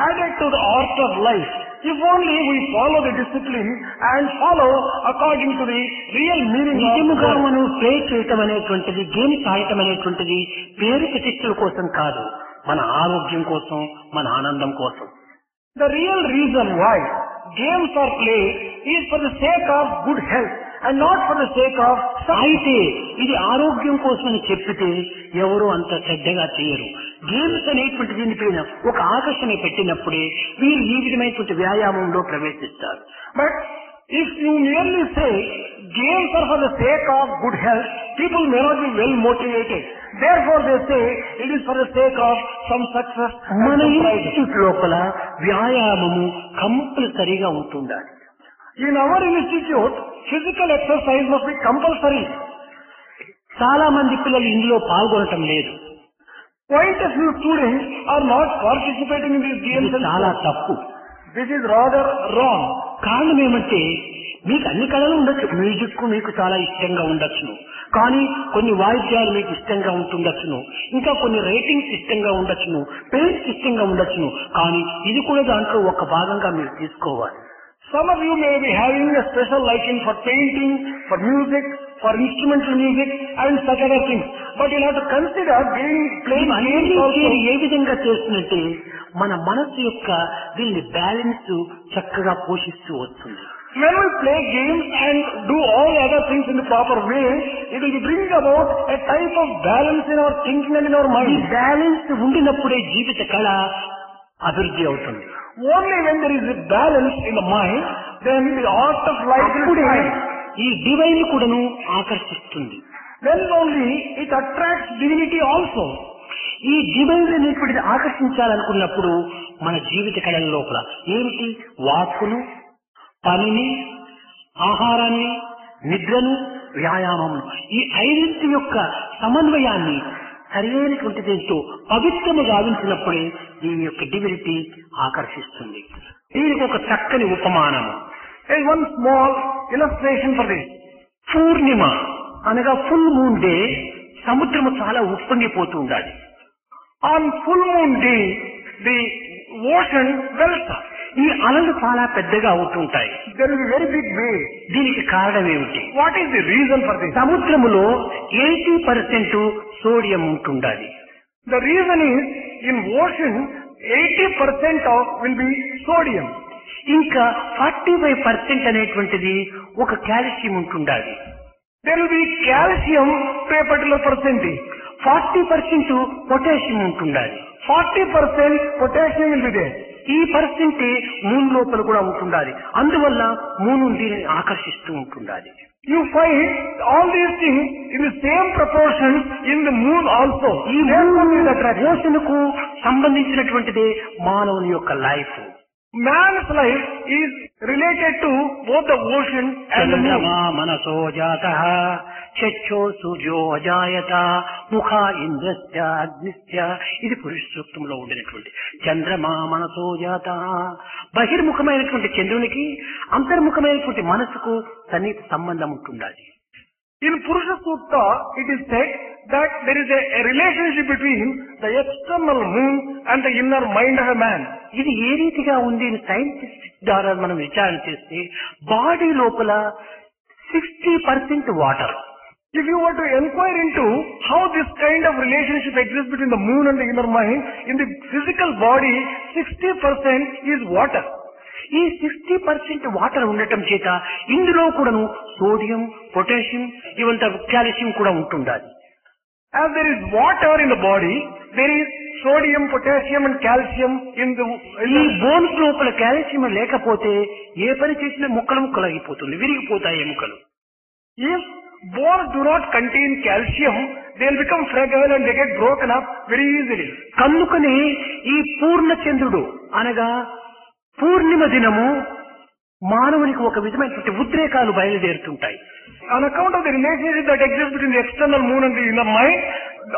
S2: added to the art of life if only we follow the discipline and follow according to the real meaning
S1: నిజముగా
S2: of
S1: మనం ప్లే చేయటం అనేటువంటిది, గేమ్స్ ఆడటం అనేటువంటిది పేరు ప్రతిష్టల కోసం కాదు, మన ఆరోగ్యం కోసం, మన ఆనందం కోసం.
S2: The real reason why games are played is for the sake of good health and not for the sake of
S1: అయితే ఇది ఆరోగ్యం కోసమని చెప్పితే ఎవరు అంత శ్రద్ధగా చేయరు. గేమ్స్ అనేటువంటి దీనిపైన ఒక ఆకర్షణ పెట్టినప్పుడే వీరు ఈ విధమైనటువంటి వ్యాయామంలో ప్రవేశిస్తారు.
S2: But if you merely say games are for the sake of good health, people may not be well motivated. Therefore they say it is for the sake of some success and
S1: మన
S2: some prizes.
S1: Institute లోపల వ్యాయామము కంపల్సరీగా ఉంటుండాలి.
S2: In our institute, physical exercise must be compulsory.
S1: చాలా మంది పిల్లలు ఇందులో పాల్గొనటం లేదు.
S2: Quite a few students are not participating in these games.
S1: ఇది చాలా తప్పు.
S2: This is rather wrong.
S1: కారణం ఏమంటే మీకు అన్ని కళలు ఉండొచ్చు. మ్యూజిక్ మీకు చాలా ఇష్టంగా ఉండొచ్చును, కానీ కొన్ని వాయిద్యాలు మీకు ఇష్టంగా ఉంటుండొచ్చును, ఇంకా కొన్ని రైటింగ్స్ ఇష్టంగా ఉండొచ్చును, పెయింట్స్ ఇష్టంగా ఉండొచ్చును, కానీ ఇది కూడా దాంట్లో ఒక భాగంగా మీరు తీసుకోవాలి.
S2: Some of you may be having a special liking for painting, for music, for instrumental music and such other things. But you have to consider playing games also.
S1: ఏ విధంగా చేస్తున్నట్టే మన మనసు యొక్క దీన్ని బ్యాలెన్స్ చక్కగా పోషిస్తూ వస్తుంది.
S2: When we play games and do all other things in the proper way, it will bring about a type of balance in our thinking and in our
S1: ఈ
S2: mind.
S1: Balance ఉండినప్పుడే జీవిత కళ అభివృద్ధి అవుతుంది.
S2: Only when there is a balance in the mind, then the art of life will
S1: అప్పుడే
S2: shine.
S1: ఈ divine కూడాను ఆకర్షిస్తుంది.
S2: Then only it attracts divinity also.
S1: ఈ డివైన్ అనేటువంటిది ఆకర్షించాలనుకున్నప్పుడు మన జీవిత కళల లోపల ఏమిటి? వాక్కును, పనిని, ఆహారాన్ని, నిద్రను, వ్యాయామమును, ఈ ఐదింటి యొక్క సమన్వయాన్ని సరైనటువంటి దీంతో పవిత్రము గావించినప్పుడే దీని యొక్క డివినిటీ ఆకర్షిస్తుంది. దీనికి ఒక చక్కని ఉపమానము.
S2: There is one small illustration for this.
S1: పూర్ణిమ అనగా ఫుల్ మూన్ డే సముద్రము చాలా ఉప్పొంగిపోతూ ఉండాలి.
S2: On full moon day, the ocean wells up.
S1: ఈ అలలు చాలా పెద్దగా అవుతుంటాయి.
S2: There will be very big wave.
S1: దీనికి కారణం ఏమిటి?
S2: What is the reason for this?
S1: సముద్రములో 80% సోడియం ఉంటుండాలి.
S2: The reason is, in ocean, 80% of will be sodium.
S1: ఇంకా 45% అనేటువంటిది ఒక కాల్షియం ఉంటుండాలి.
S2: There will be calcium to a particular percentage.
S1: 40% potassium ఉంటుండాలి.
S2: 40% potassium will be there.
S1: ఈ పర్సెంటే మూన్ లోపల కూడా ఉంటుండాలి. అందువల్ల మూన్ దీనిని ఆకర్షిస్తూ ఉంటుండాలి.
S2: You find all these things in the same proportion in the moon also.
S1: ఈ ఓషన్కు సంబంధించినటువంటిదే మానవుని యొక్క life.
S2: Man's life is related to both the ocean and the moon.
S1: మనసో జాతః చక్షో సూర్యో అజాయత ముఖా ఇంద్రస్య అగ్నిస్య. ఇది పురుష సూక్తంలో ఉండినటువంటి చంద్రమా మనసో జాతః. బహిర్ముఖమైనటువంటి చంద్రునికి అంతర్ముఖమైనటువంటి మనసుకు సన్నిహిత సంబంధం ఉంటుండాలి.
S2: In Purusha Sukta, it is said that there is a relationship between the external moon and the inner mind of a man.
S1: ఇది ఏ రీతిగా ఉంది అని సైంటిస్ట్ ద్వారా మనం విచారణ చేస్తే బాడీ లోపల 60% water.
S2: If you were to inquire into how this kind of relationship exists between the moon and the inner mind, in the physical body, 60% is water.
S1: ఈ 60% వాటర్ ఉండటం చేత ఇందులో కూడాను సోడియం, పొటాషియం, ఇవంతా కాల్షియం కూడా ఉంటుండాలి.
S2: As there is water in the body, there is sodium, potassium and calcium in the
S1: ఈ bones లోపల కాల్షియం లేకపోతే ఏ పని చేసినా ముక్కలు ముక్కలు అయిపోతుంది, విరిగిపోతాయి ఎముకలు.
S2: If bones do not contain calcium, they will become fragile and they get broken up very easily.
S1: కనుకనే ఈ పూర్ణ చంద్రుడు అనగా పూర్ణిమ దినము మానవునికి ఒక విధమైనటువంటి ఉద్రేకాలు బయలుదేరుతుంటాయి.
S2: On account of the relationship that exists between the external moon and the inner mind,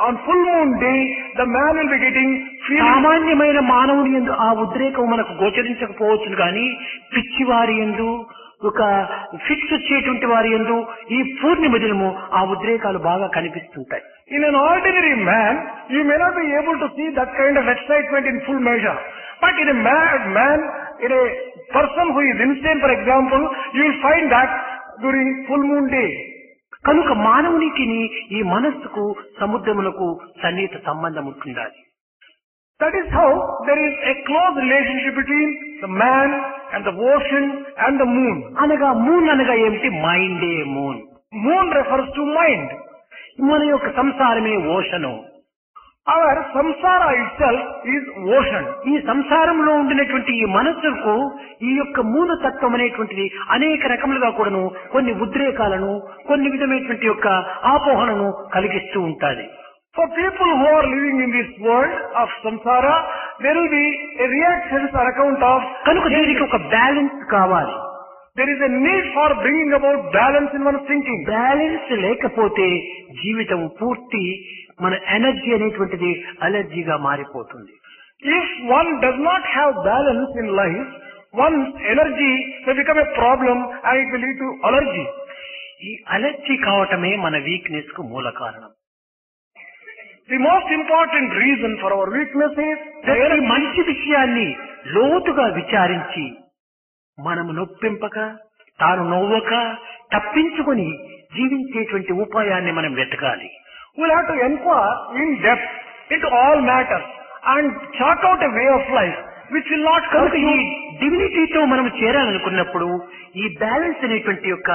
S2: on full moon day, the man will be getting feelings.
S1: సామాన్యమైన మానవుని యందు ఆ ఉద్రేకం మనకు గోచరించకపోవచ్చు కానీ పిచ్చివారి యందు ఒక ఫిక్స్ వచ్చేటువంటి వారి యందు ఈ పూర్ణిమ దినము ఆ ఉద్రేకాలు బాగా కనిపిస్తుంటాయి.
S2: In an ordinary man, you may not be able to see that kind of excitement in full measure. But in a man, in a person who is insane, for example, you will find that during full moon day.
S1: కనుక మానవునికి ఈ మనస్సుకు సముద్రమునకు సన్నిహిత సంబంధం ఉంటుండాలి.
S2: That is how there is a close relationship between the man and the ocean and the moon.
S1: అనగా moon అనగా ఏమిటి? మైండే moon.
S2: Moon refers to mind.
S1: మన యొక్క సంసారమే ocean.
S2: Our samsara itself is ocean.
S1: ఈ సంసారంలో ఉండినటువంటి ఈ మనస్సుకు ఈ యొక్క మూలతత్వం అనేటువంటిది అనేక రకములుగా కూడాను కొన్ని ఉద్రేకాలను కొన్ని విధమైనటువంటి యొక్క ఆపోహనను కలిగిస్తూ ఉంటాది.
S2: For people who are living in this world of samsara, there will be a reaction on account of.
S1: కనుక దీనికి ఒక బ్యాలెన్స్ కావాలి.
S2: There is a need for bringing about balance in one's thinking.
S1: Balance లేకపోతే జీవితం పూర్తి మన energy అనేటువంటిది అలర్జీగా మారిపోతుంది.
S2: If one does not have balance in life, one's energy may become a problem and it will lead to allergy.
S1: ఈ allergy కావటమే మన weakness కు మూల కారణం.
S2: The most important reason for our weakness is
S1: ప్రతి మంచి విషయాన్ని లోతుగా విచారించి మనము నొప్పింపక తాను నవ్వక తప్పించుకొని జీవించేటువంటి ఉపాయాన్ని మనం వెతకాలి.
S2: we'll have to inquire in depth into all matters and chart out a way of life which will not
S1: కనుక ఈ
S2: consume.
S1: డివినిటీతో మనం చేరాలనుకున్నప్పుడు ఈ బ్యాలెన్స్ అనేటువంటి యొక్క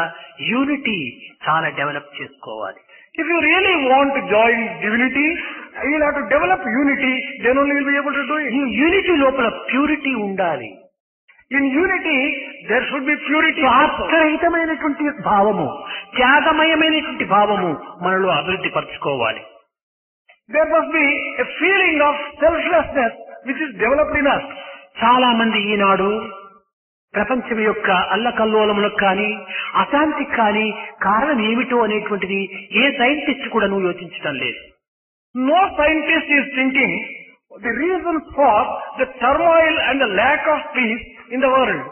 S1: యూనిటీ చాలా డెవలప్ చేసుకోవాలి.
S2: If you really want to join divinity, you'll have to develop unity, then only you'll be able to do it.
S1: ఈ unity లోపల ప్యూరిటీ ఉండాలి.
S2: In unity, there should be purity also.
S1: స్వార్థరహితమైనటువంటి భావము, త్యాగమయమైనటువంటి భావము మనలో అభివృద్ధి పరచుకోవాలి.
S2: There must be a feeling of selflessness which is developed in us.
S1: చాలా మంది ఈనాడు ప్రపంచం యొక్క అల్లకల్లోలములకు కానీ అశాంతికి కానీ కారణం ఏమిటో అనేటువంటిది ఏ సైంటిస్ట్ కూడా యోచించడం లేదు.
S2: No scientist is thinking the reasons for the turmoil and the lack of peace in the world.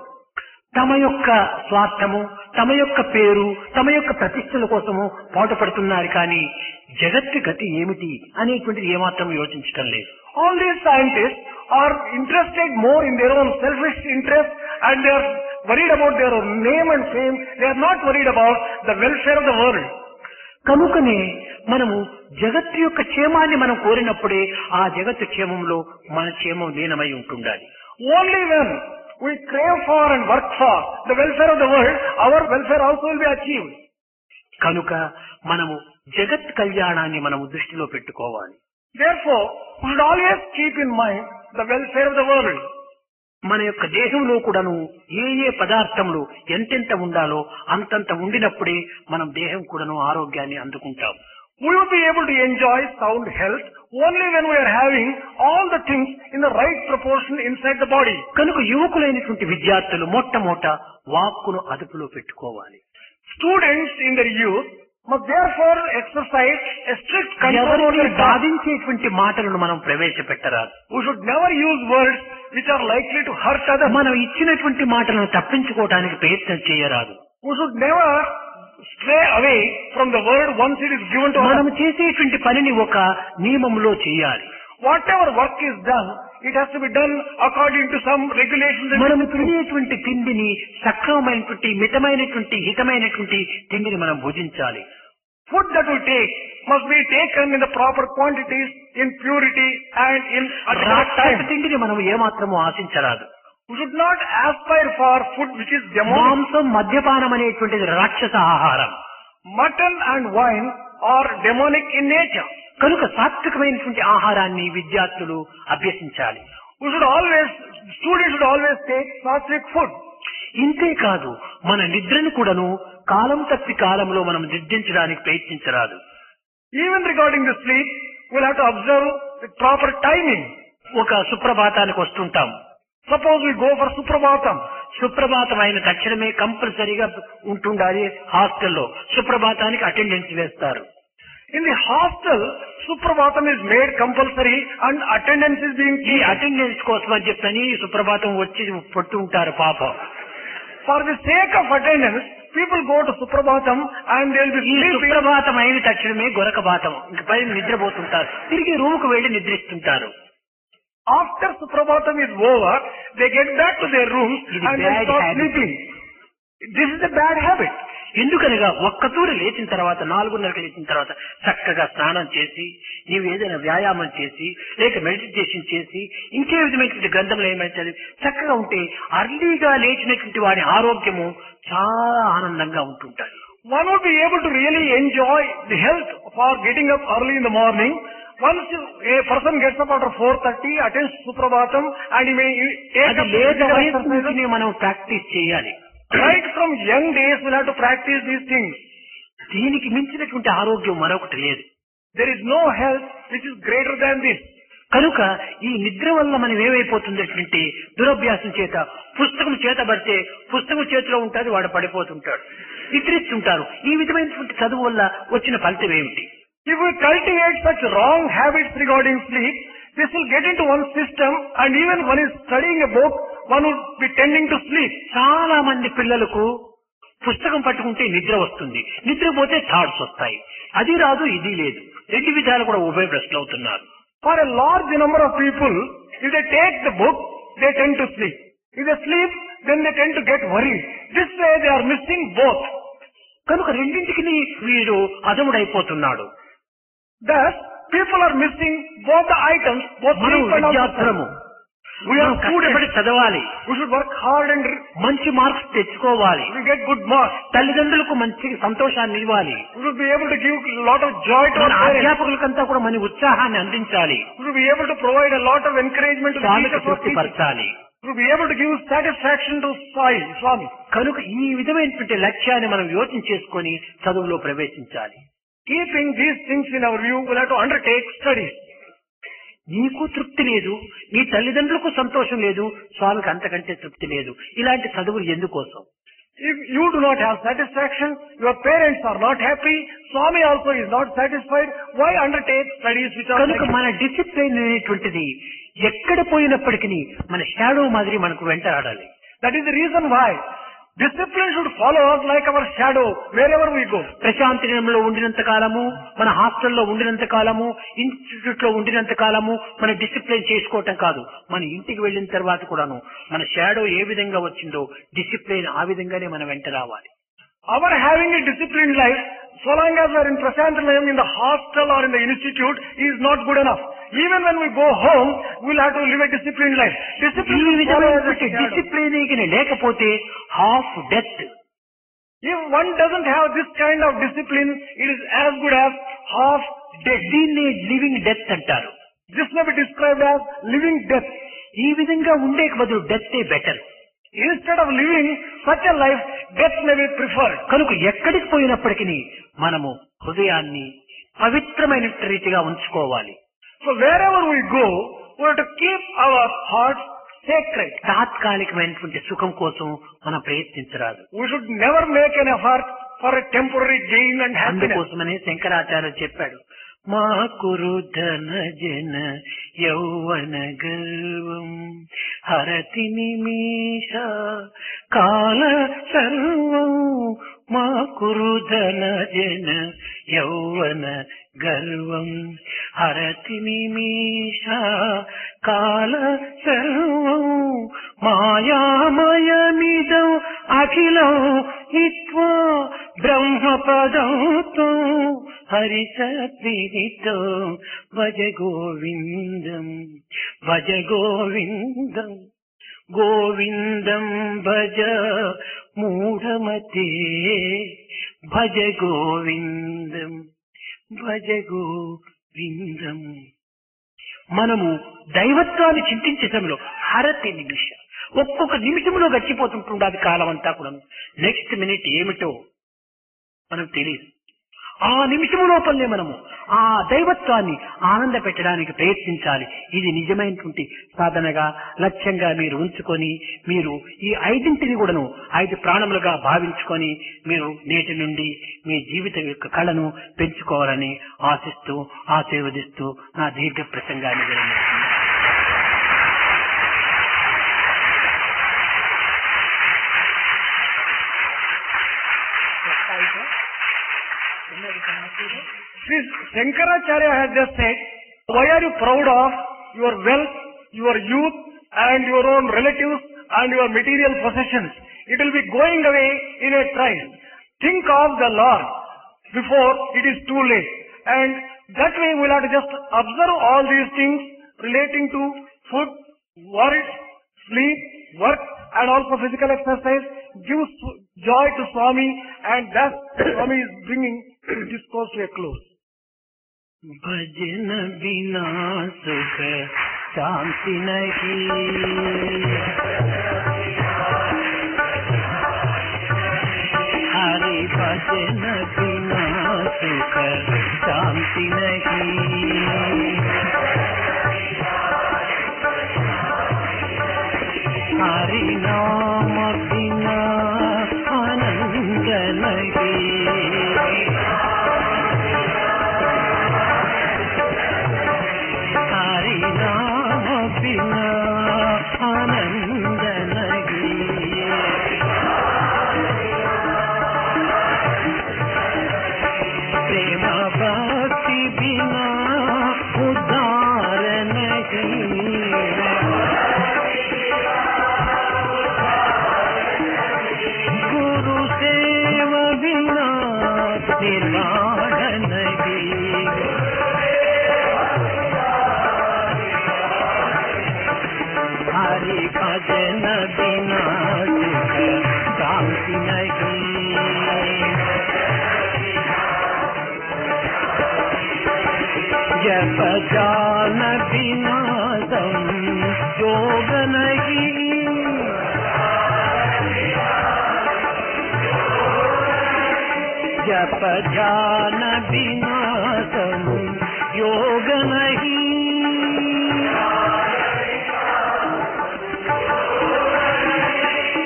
S1: తమ యొక్క స్వార్థము, తమ యొక్క పేరు, తమ యొక్క ప్రతిష్టల కోసము పాటుపడుతున్నారు కానీ జగత్తు గతి ఏమిటి అనేటువంటిది ఏమాత్రం యోచించడం లేదు.
S2: All these scientists are interested more in their own selfish interest and they are worried about their own name and fame. They are not worried about the welfare of the world.
S1: కనుకనే మనము జగత్తు యొక్క క్షేమాన్ని మనం కోరినప్పుడే ఆ జగత్తు క్షేమంలో మన క్షేమం లీనమై ఉంటుండాలి.
S2: Only when we crave for and work for the welfare of the world, our welfare also will be achieved.
S1: కనుక మనము జగత్ కళ్యాణాన్ని మనము దృష్టిలో పెట్టుకోవాలి.
S2: Therefore, we should always keep in mind the welfare of the world.
S1: మన యొక్క దేహంలో కూడాను ఏ పదార్థములు ఎంతెంత ఉండాలో అంతంత ఉండినప్పుడే మనం దేహం కూడాను ఆరోగ్యాన్ని అందుకుంటాం.
S2: We will be able to enjoy sound health only when we are having all the things in the right proportion inside the body.
S1: కనుక యువకులైనటువంటి విద్యార్థులు మొట్టమొదట వాక్కును అదుపులో పెట్టుకోవాలి.
S2: Students in their youth must therefore exercise a strict control over
S1: ఎవరిని
S2: their tongue.
S1: బాధించేటువంటి మాటలను మనం ప్రవేశపెట్టరాదు.
S2: We should never use words which are likely to hurt others.
S1: మనం ఇచ్చినటువంటి మాటలను తప్పించుకోవడానికి ప్రయత్నం చేయరాదు.
S2: We should never stray away from the word once it is given to us.
S1: మనం చేసేటువంటి పనిని ఒక నియమంలో చేయాలి.
S2: Whatever work is done, it has to be done according to some regulations.
S1: మనము తినేటువంటి తిండిని సక్రమమైనటువంటి మితమైనటువంటి హితమైనటువంటి తిండిని మనం భుజించాలి.
S2: Food that we take must be taken in the proper quantities, in purity and in at the correct
S1: రాక్షస
S2: time.
S1: తిండిని మనం ఏమాత్రము ఆశించరాదు.
S2: We should not aspire for food which is demonic.
S1: మాంసం మద్యపానం అనేటువంటిది రాక్షస ఆహారం.
S2: Mutton and wine are demonic in nature.
S1: కనుక సాత్వికమైనటువంటి ఆహారాన్ని విద్యార్థులు అభ్యసించాలి.
S2: Students should always take sattvic food.
S1: ఇంతే కాదు, మన నిద్రను కూడాను కాలం తప్పి కాలంలో మనం నిద్రించడానికి ప్రయత్నించరాదు.
S2: Even regarding the sleep, we'll have to observe the proper timing.
S1: ఒక సుప్రభాతానికి వస్తుంటాం.
S2: Suppose we go for Suprabhatam.
S1: సుప్రభాతం అయిన తక్షణమే కంపల్సరీగా ఉంటుండాలి హాస్టల్లో. సుప్రభాతానికి అటెండెన్స్ వేస్తారు.
S2: In the hostel, Suprabhatam is made compulsory and attendance is being
S1: ఈ
S2: kept.
S1: అటెండెన్స్ కోసం అని చెప్పని సుప్రభాతం వచ్చి పట్టు ఉంటారు పాపం.
S2: For the sake of attendance, people go to Suprabhatam and they will be
S1: ఈ
S2: sleeping.
S1: సుప్రభాతం అయిన తక్షణమే గొరకబాతం, ఇంక పై నిద్రపోతుంటారు. తిరిగి రూముకు వెళ్లి నిద్రిస్తుంటారు.
S2: After Suprabhatam is over, they get back to their rooms
S1: It is
S2: and they
S1: bad
S2: start
S1: habit.
S2: sleeping. This is a bad habit.
S1: ఎందుకనగా ఒక్కతూరి లేచిన తర్వాత 4:30కి లేచిన తర్వాత చక్కగా స్నానం చేసి నీవు ఏదైనా వ్యాయామం చేసి లేక మెడిటేషన్ చేసి ఇంకే విధమైనటువంటి గ్రంథంలో ఏమైతే చక్కగా ఉంటే అర్లీగా లేచినటువంటి వాడి ఆరోగ్యము చాలా ఆనందంగా ఉంటుంటారు.
S2: One would be able to really enjoy the health for getting up early in the morning. Once a person gets up after 4:30, attends Suprabhatam and he may take
S1: అది
S2: up
S1: లేత
S2: physical
S1: వయసు
S2: exercises.
S1: నుంచి మనం practice చేయాలి.
S2: Right from young days we'll have to practice these things.
S1: దీనికి మించినటువంటి ఆరోగ్యం మరొకటి లేదు.
S2: There is no health which is greater than this.
S1: కనుక ఈ నిద్ర వల్ల మనం ఏమైపోతుందంటే దురభ్యాసం చేత పుస్తకం చేతబడితే పుస్తకం చేతిలో ఉంటుంది, వాడు పడిపోతుంటాడు, నిద్రిస్తుంటారు. ఈ విధమైనటువంటి చదువు వల్ల వచ్చిన ఫలితం ఏమిటి?
S2: If we cultivate such wrong habits regarding sleep, this will get into one's system and even one is studying a book, one would be tending to sleep.
S1: చాలా మంది పిల్లలకు పుస్తకం పట్టుకుంటే నిద్ర వస్తుంది, నిద్రపోతే థాట్స్ వస్తాయి. అది రాదు, ఇది లేదు, రెండు విధాలు కూడా ఉభయభ్రష్టులు అవుతున్నారు.
S2: For a large number of people, if they take the book, they tend to sleep. If they sleep, then they tend to get worried. This way they are missing both.
S1: కనుక రెండింటికి వీడు అదముడైపోతున్నాడు.
S2: Thus, people are missing both the items, both
S1: మనం
S2: sleep and also
S1: విద్యార్థులము
S2: we are
S1: కష్టపడి
S2: students.
S1: చదవాలి,
S2: We should work hard and
S1: మంచి marks తెచ్చుకోవాలి,
S2: we get good marks.
S1: తల్లిదండ్రులకు మంచి సంతోషాన్ని ఇవ్వాలి,
S2: We should be able to give a lot of joy to
S1: మన
S2: our parents.
S1: అధ్యాపకులకంతా కూడా మన ఉత్సాహాన్ని అందించాలి,
S2: We should be able to provide a lot of encouragement to the
S1: స్వామికి
S2: teachers or teachers.
S1: తృప్తిపరచాలి.
S2: We should be able to give satisfaction to Swami.
S1: కనుక ఈ విధమైనటువంటి లక్ష్యాన్ని మనం యోచన చేసుకొని చదువులో ప్రవేశించాలి.
S2: Keeping these things in our view, we'll have to undertake studies.
S1: నీకు తృప్తి లేదు, నీ తల్లిదండ్రులకు సంతోషం లేదు, స్వామికి అంతకంటే తృప్తి లేదు. ఇలాంటి చదువులు ఎందుకోసం?
S2: If you do not have satisfaction, your parents are not happy, Swami also is not satisfied, why undertake studies which are
S1: కనుక
S2: like
S1: మన డిసిప్లిన్ అనేటువంటిది ఎక్కడ పోయినప్పటికీ మన షాడో మాదిరి మనకు వెంటాడాలి.
S2: That is the reason why discipline should follow us like our shadow wherever we go.
S1: Prashanti నిలయంలో ఉండినంత కాలము, మన హాస్టల్లో ఉండినంత కాలము, ఇన్స్టిట్యూట్ లో ఉండినంత కాలము మన డిసిప్లిన్ చేసుకోవటం కాదు, మన ఇంటికి వెళ్ళిన తర్వాత కూడాను మన షాడో ఏ విధంగా వచ్చిందో డిసిప్లిన్ ఆ విధంగానే మన వెంట రావాలి.
S2: Our having a disciplined life, so long as we are in Prasantalayam, in the hostel or in the institute, is not good enough. Even when we go home, we will have to live a disciplined life.
S1: ఈ
S2: Discipline should follow as a
S1: విధమైనటువంటి
S2: shadow.
S1: Discipline లేకపోతే half death.
S2: If one doesn't have this kind of discipline, it is as good as half dead.
S1: దీన్ని living death అంటారు.
S2: This may be described as living death.
S1: ఈ విధంగా ఉండే బదులు death better.
S2: Instead of living such a life, death may be preferred.
S1: కనుక ఎక్కడికి పోయినప్పటికీ మనము హృదయాన్ని పవిత్రమైన రీతిగా ఉంచుకోవాలి.
S2: So wherever we go, we have to keep our hearts sacred.
S1: తాత్కాలికమైనటువంటి సుఖం కోసం మనం ప్రయత్నించరాదు.
S2: We should never make an effort for a temporary gain and happiness.
S1: అందుకోసమనే శంకరాచార్య చెప్పాడు, మా కురు ధన జన యౌవన గర్వం హరతి నిమిష కాల సర్వం. మా కురు ధన జన యౌవన గర్వం హరతి నిమిష కాల సర్వం. మాయామయమిదం అఖిలం హిత్వా బ్రహ్మపదంతో హరిసప్రీతో భజ గోవిందం భజ గోవిందం గోవిందం భజ మూఢమతే భజ గోవిందం భజ గోవిందం. మనము దైవత్వాన్ని చింతించటంలో హరతి నిమిష, ఒక్కొక్క నిమిషంలో గడిచిపోతుంటుంది కాలం అంతా కూడా. నెక్స్ట్ మినిట్ ఏమిటో మనకు తెలియదు. ఆ నిమిషము లోపలనే మనము ఆ దైవత్వాన్ని ఆనంద పెట్టడానికి ప్రయత్నించాలి. ఇది నిజమైనటువంటి సాధనగా లక్ష్యంగా మీరు ఉంచుకొని మీరు ఈ ఐదింటిని కూడాను 5 ప్రాణములుగా భావించుకొని మీరు నేటి నుండి మీ జీవితం యొక్క కళను పెంచుకోవాలని ఆశిస్తూ ఆశీర్వదిస్తూ నా దీర్ఘ ప్రసంగాన్ని విరమిస్తున్నాను.
S2: Sri Shankaracharya has just said, why are you proud of your wealth, your youth and your own relatives and your material possessions? It will be going away in a trice. Think of the Lord before it is too late. And that way we will have to just observe all these things relating to food, work, sleep, work and also physical exercise gives joy to Swami, and that Swami is bringing his discourse to a close.
S1: भजन बिना सुख शांति नहीं, हरि भजन बिना सुख शांति नहीं, हरि नाम बिना आनंद नहीं, हरि नाम बिना आनंद नहीं, प्रेम भक्ति बिना उद्धार नहीं, गुरु सेवा बिना निर्वाण नहीं, हरि भजन बिना सुख शांति नहीं, जप जान बिना संयोग नहीं, जप जान बिना संयोग नहीं,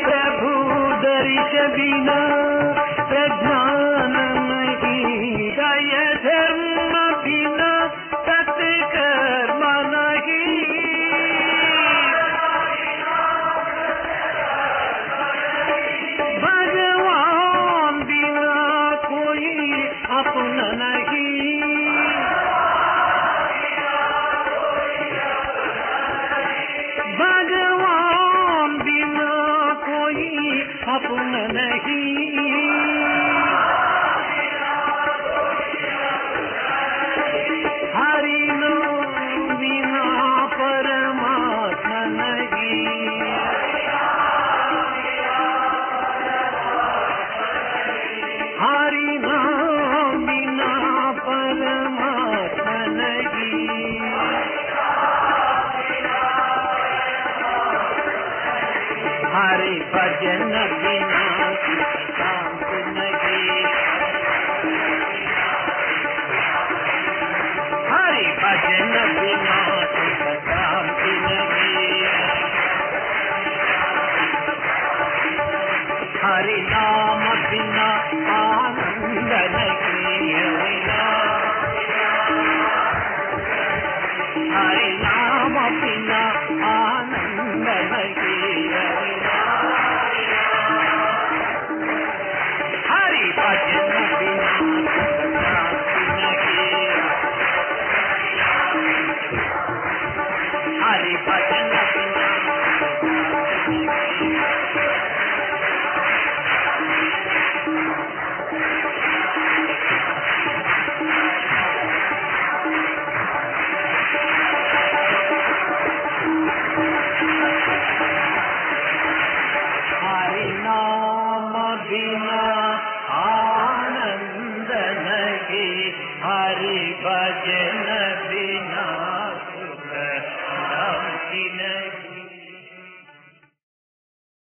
S1: प्रभु दर्श बिना प्रज्ञान नहीं, दय धर्म बिना सत्कर्म नहीं, भगवान बिना कोई अपना नहीं, भगवान बिना कोई अपना नहीं, हरि नाम बिना परमात्मा नहीं, हरि नाम बिना परमात्मा नहीं, हरि भजन बिना शांति नहीं, हरि भजन बिना शांति नहीं, हरि नाम बिना आनंद नहीं, हरि नाम बिना आनंद नहीं, हरि भजन बिना शांति नहीं, हरि भजन